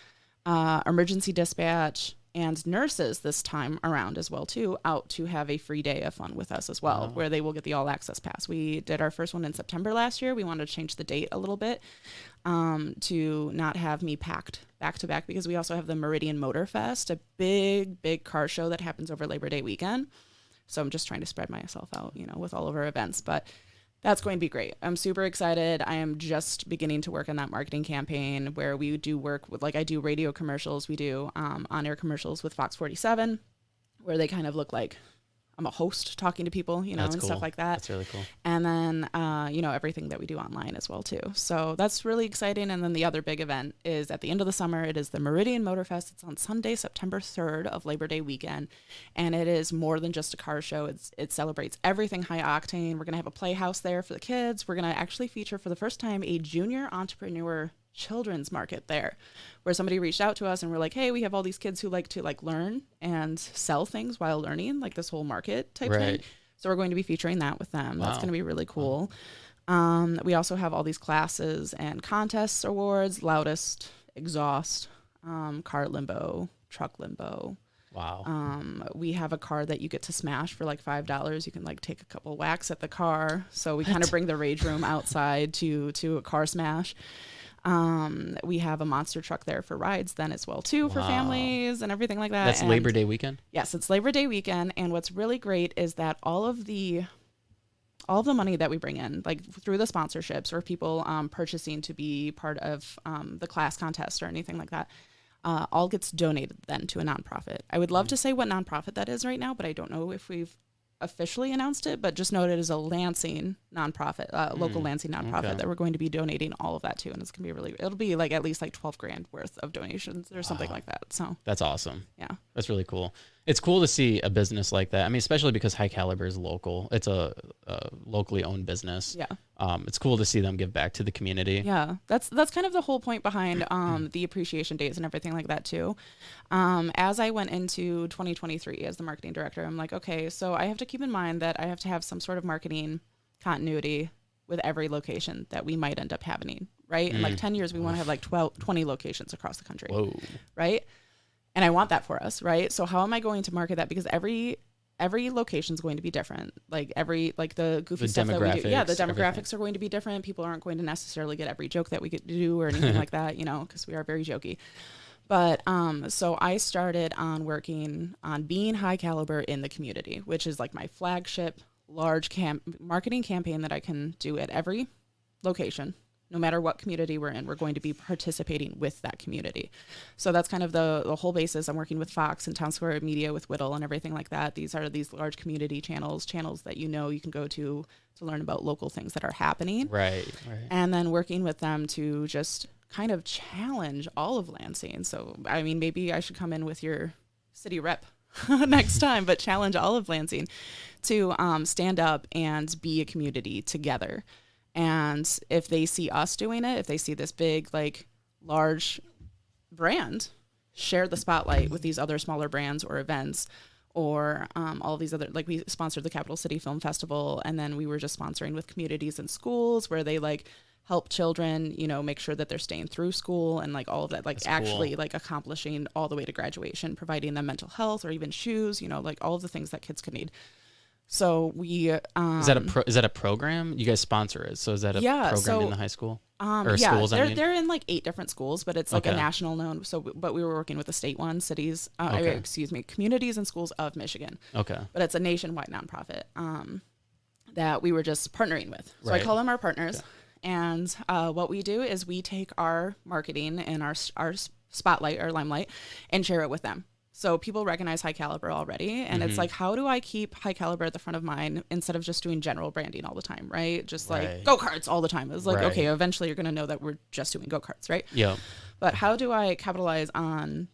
emergency dispatch, and nurses this time around as well, too, out to have a free day of fun with us as well, where they will get the all access pass. We did our first one in September last year. We wanted to change the date a little bit to not have me packed back to back, because we also have the Meridian Motor Fest, a big car show that happens over Labor Day weekend. So I'm just trying to spread myself out, with all of our events, but that's going to be great. I'm super excited. I am just beginning to work on that marketing campaign where we do work with, I do radio commercials. We do on-air commercials with Fox 47, where they kind of look like I'm a host talking to people, and stuff like that. That's really cool. And then, everything that we do online as well, too. So that's really exciting. And then the other big event is at the end of the summer. It is the Meridian Motor Fest. It's on Sunday, September 3rd of Labor Day weekend. And it is more than just a car show. It celebrates everything High-Octane. We're going to have a playhouse there for the kids. We're going to actually feature for the first time a junior entrepreneur children's market there, where somebody reached out to us and we're like, hey, we have all these kids who like to learn and sell things while learning, like this whole market type thing. So we're going to be featuring that with them. Wow. That's going to be really cool. We also have all these classes and contests, awards, loudest, exhaust, car limbo, truck limbo. Wow. We have a car that you get to smash for $5. You can take a couple whacks at the car. So we kind of bring the rage room outside to a car smash. We have a monster truck there for rides then as well too, for families and everything like that. That's Labor Day weekend? Yes, it's Labor Day weekend. And what's really great is that all of the money that we bring in, through the sponsorships or people purchasing to be part of the class contest or anything like that, all gets donated then to a nonprofit. I would love to say what nonprofit that is right now, but I don't know if we've officially announced it, but just know it is a Lansing nonprofit, local Lansing nonprofit that we're going to be donating all of that to. And it's going to be it'll be at least $12,000 worth of donations or something like that. So that's awesome. Yeah. That's really cool. It's cool to see a business like that. I mean, especially because High Caliber is local. It's a locally owned business. Yeah. It's cool to see them give back to the community. Yeah. That's kind of the whole point behind the appreciation days and everything like that too. As I went into 2023 as the marketing director, I'm like, okay, so I have to keep in mind that I have to have some sort of marketing continuity with every location that we might end up having, right? In like 10 years, we want to have like 20 locations across the country, right? And I want that for us, right? So how am I going to market that? Because every location is going to be different. Like the goofy stuff that we do. Yeah, the demographics are going to be different. People aren't going to necessarily get every joke that we could do or anything like that, you know, because we are very jokey. But so I started on working on being high caliber in the community, which is like my flagship large marketing campaign that I can do at every location. No matter what community we're in, we're going to be participating with that community. So that's kind of the whole basis. I'm working with Fox and Town Square Media with Whittle and everything like that. These are these large community channels that you can go to learn about local things that are happening. Right. And then working with them to just kind of challenge all of Lansing. So, I mean, maybe I should come in with your city rep next time, but challenge all of Lansing to stand up and be a community together. And if they see us doing it, if they see this big, like, large brand share the spotlight with these other smaller brands or events, or all these other, like, we sponsored the Capital City Film Festival, and then we were just sponsoring with communities and schools where they, like, help children, you know, make sure that they're staying through school and, like, all of that, like, that's actually cool. Like, accomplishing all the way to graduation, providing them mental health or even shoes, you know, like, all of the things that kids could need. So we is that a program? You guys sponsor it, so is that a program in the high school or schools? They're in like 8 different schools, but it's like a national known. So, but we were working with the state one, communities and schools of Michigan. Okay, but it's a nationwide nonprofit that we were just partnering with. So I call them our partners, and what we do is we take our marketing and our spotlight, our limelight, and share it with them. So people recognize High Caliber already. And it's like, how do I keep High Caliber at the front of mind instead of just doing general branding all the time, right? Just like go-karts all the time. It's like, okay, eventually you're going to know that we're just doing go-karts, right? Yeah. But how do I capitalize on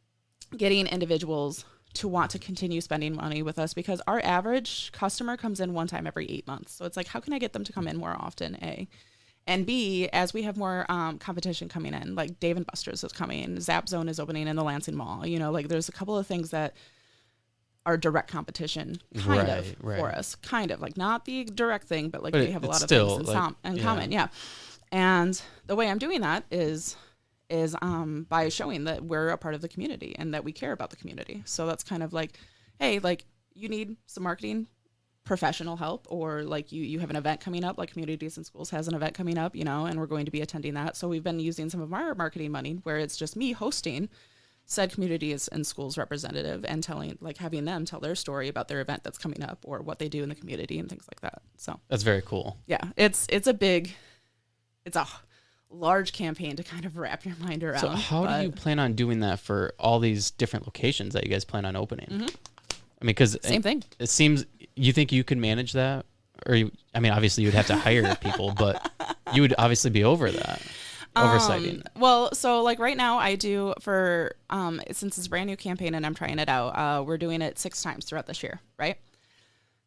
getting individuals to want to continue spending money with us? Because our average customer comes in one time every 8 months. So it's like, how can I get them to come in more often, A? And B, as we have more competition coming in, like Dave & Buster's is coming, Zap Zone is opening in the Lansing Mall. You know, like there's a couple of things that are direct competition kind of for us. Kind of, like not the direct thing, but like we have a lot of things in common. Yeah. And the way I'm doing that is by showing that we're a part of the community and that we care about the community. So that's kind of like, hey, like you need some marketing professional help, or like you have an event coming up, like Communities and Schools has an event coming up, you know, and we're going to be attending that. So we've been using some of our marketing money where it's just me hosting said Communities and Schools representative and having them tell their story about their event that's coming up or what they do in the community and things like that. So that's very cool. Yeah, it's a large campaign to kind of wrap your mind around. So how do you plan on doing that for all these different locations that you guys plan on opening? Mm-hmm. I mean, because same thing. It seems, you think you can manage that? Or, obviously you'd have to hire people, but you would obviously be over that, oversighting. Well, so like right now I do for, since it's a brand new campaign and I'm trying it out, we're doing it 6 times throughout this year, right?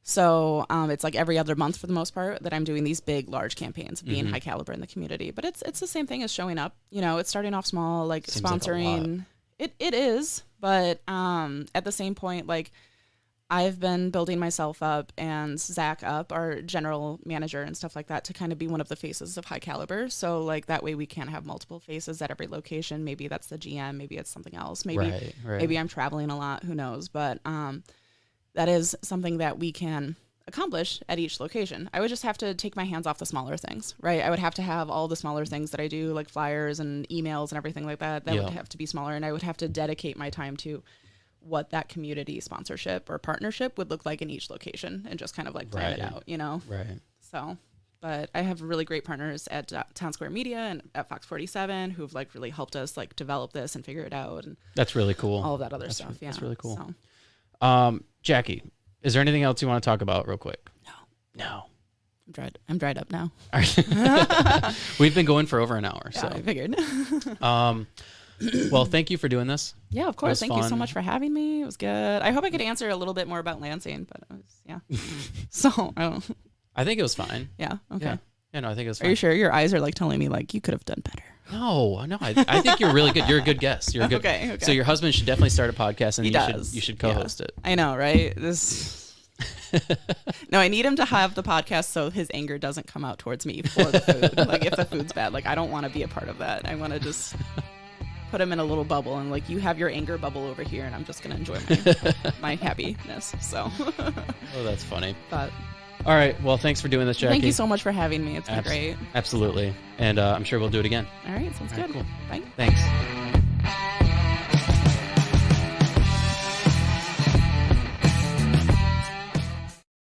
So it's like every other month for the most part that I'm doing these big, large campaigns, being high caliber in the community. But it's the same thing as showing up. You know, it's starting off small, like seems sponsoring. Like it is, but at the same point, like, I've been building myself up and Zach up, our general manager and stuff like that, to kind of be one of the faces of High Caliber. So like that way we can have multiple faces at every location. Maybe that's the GM, maybe it's something else. Maybe maybe I'm traveling a lot, who knows? But that is something that we can accomplish at each location. I would just have to take my hands off the smaller things, right? I would have to have all the smaller things that I do, like flyers and emails and everything like that. That would have to be smaller, and I would have to dedicate my time to what that community sponsorship or partnership would look like in each location and just kind of like plan it out, you know? Right. So, but I have really great partners at Town Square Media and at Fox 47 who've like really helped us like develop this and figure it out. And that's really cool. All of that other stuff. Yeah. That's really cool. So. Jackie, is there anything else you want to talk about real quick? No. I'm dried up now. We've been going for over an hour. So I figured. Well, thank you for doing this. Yeah, of course. Thank you so much for having me. It was good. I hope I could answer a little bit more about Lansing, but it was, So, I think it was fine. Yeah. Okay. Yeah, no, I think it was fine. Are you sure? Your eyes are like telling me like you could have done better. No, I think you're really good. You're a good guest. You're a good. Okay. So your husband should definitely start a podcast, and you should co-host it. I know, right? No, I need him to have the podcast so his anger doesn't come out towards me for the food. Like if the food's bad, like I don't want to be a part of that. I want to just put him in a little bubble and like, you have your anger bubble over here and I'm just going to enjoy my happiness. So. Oh, that's funny. But all right. Well, thanks for doing this, Jacki. Thank you so much for having me. It's been great. Absolutely. And I'm sure we'll do it again. All right. Sounds good. Cool. Bye. Thanks.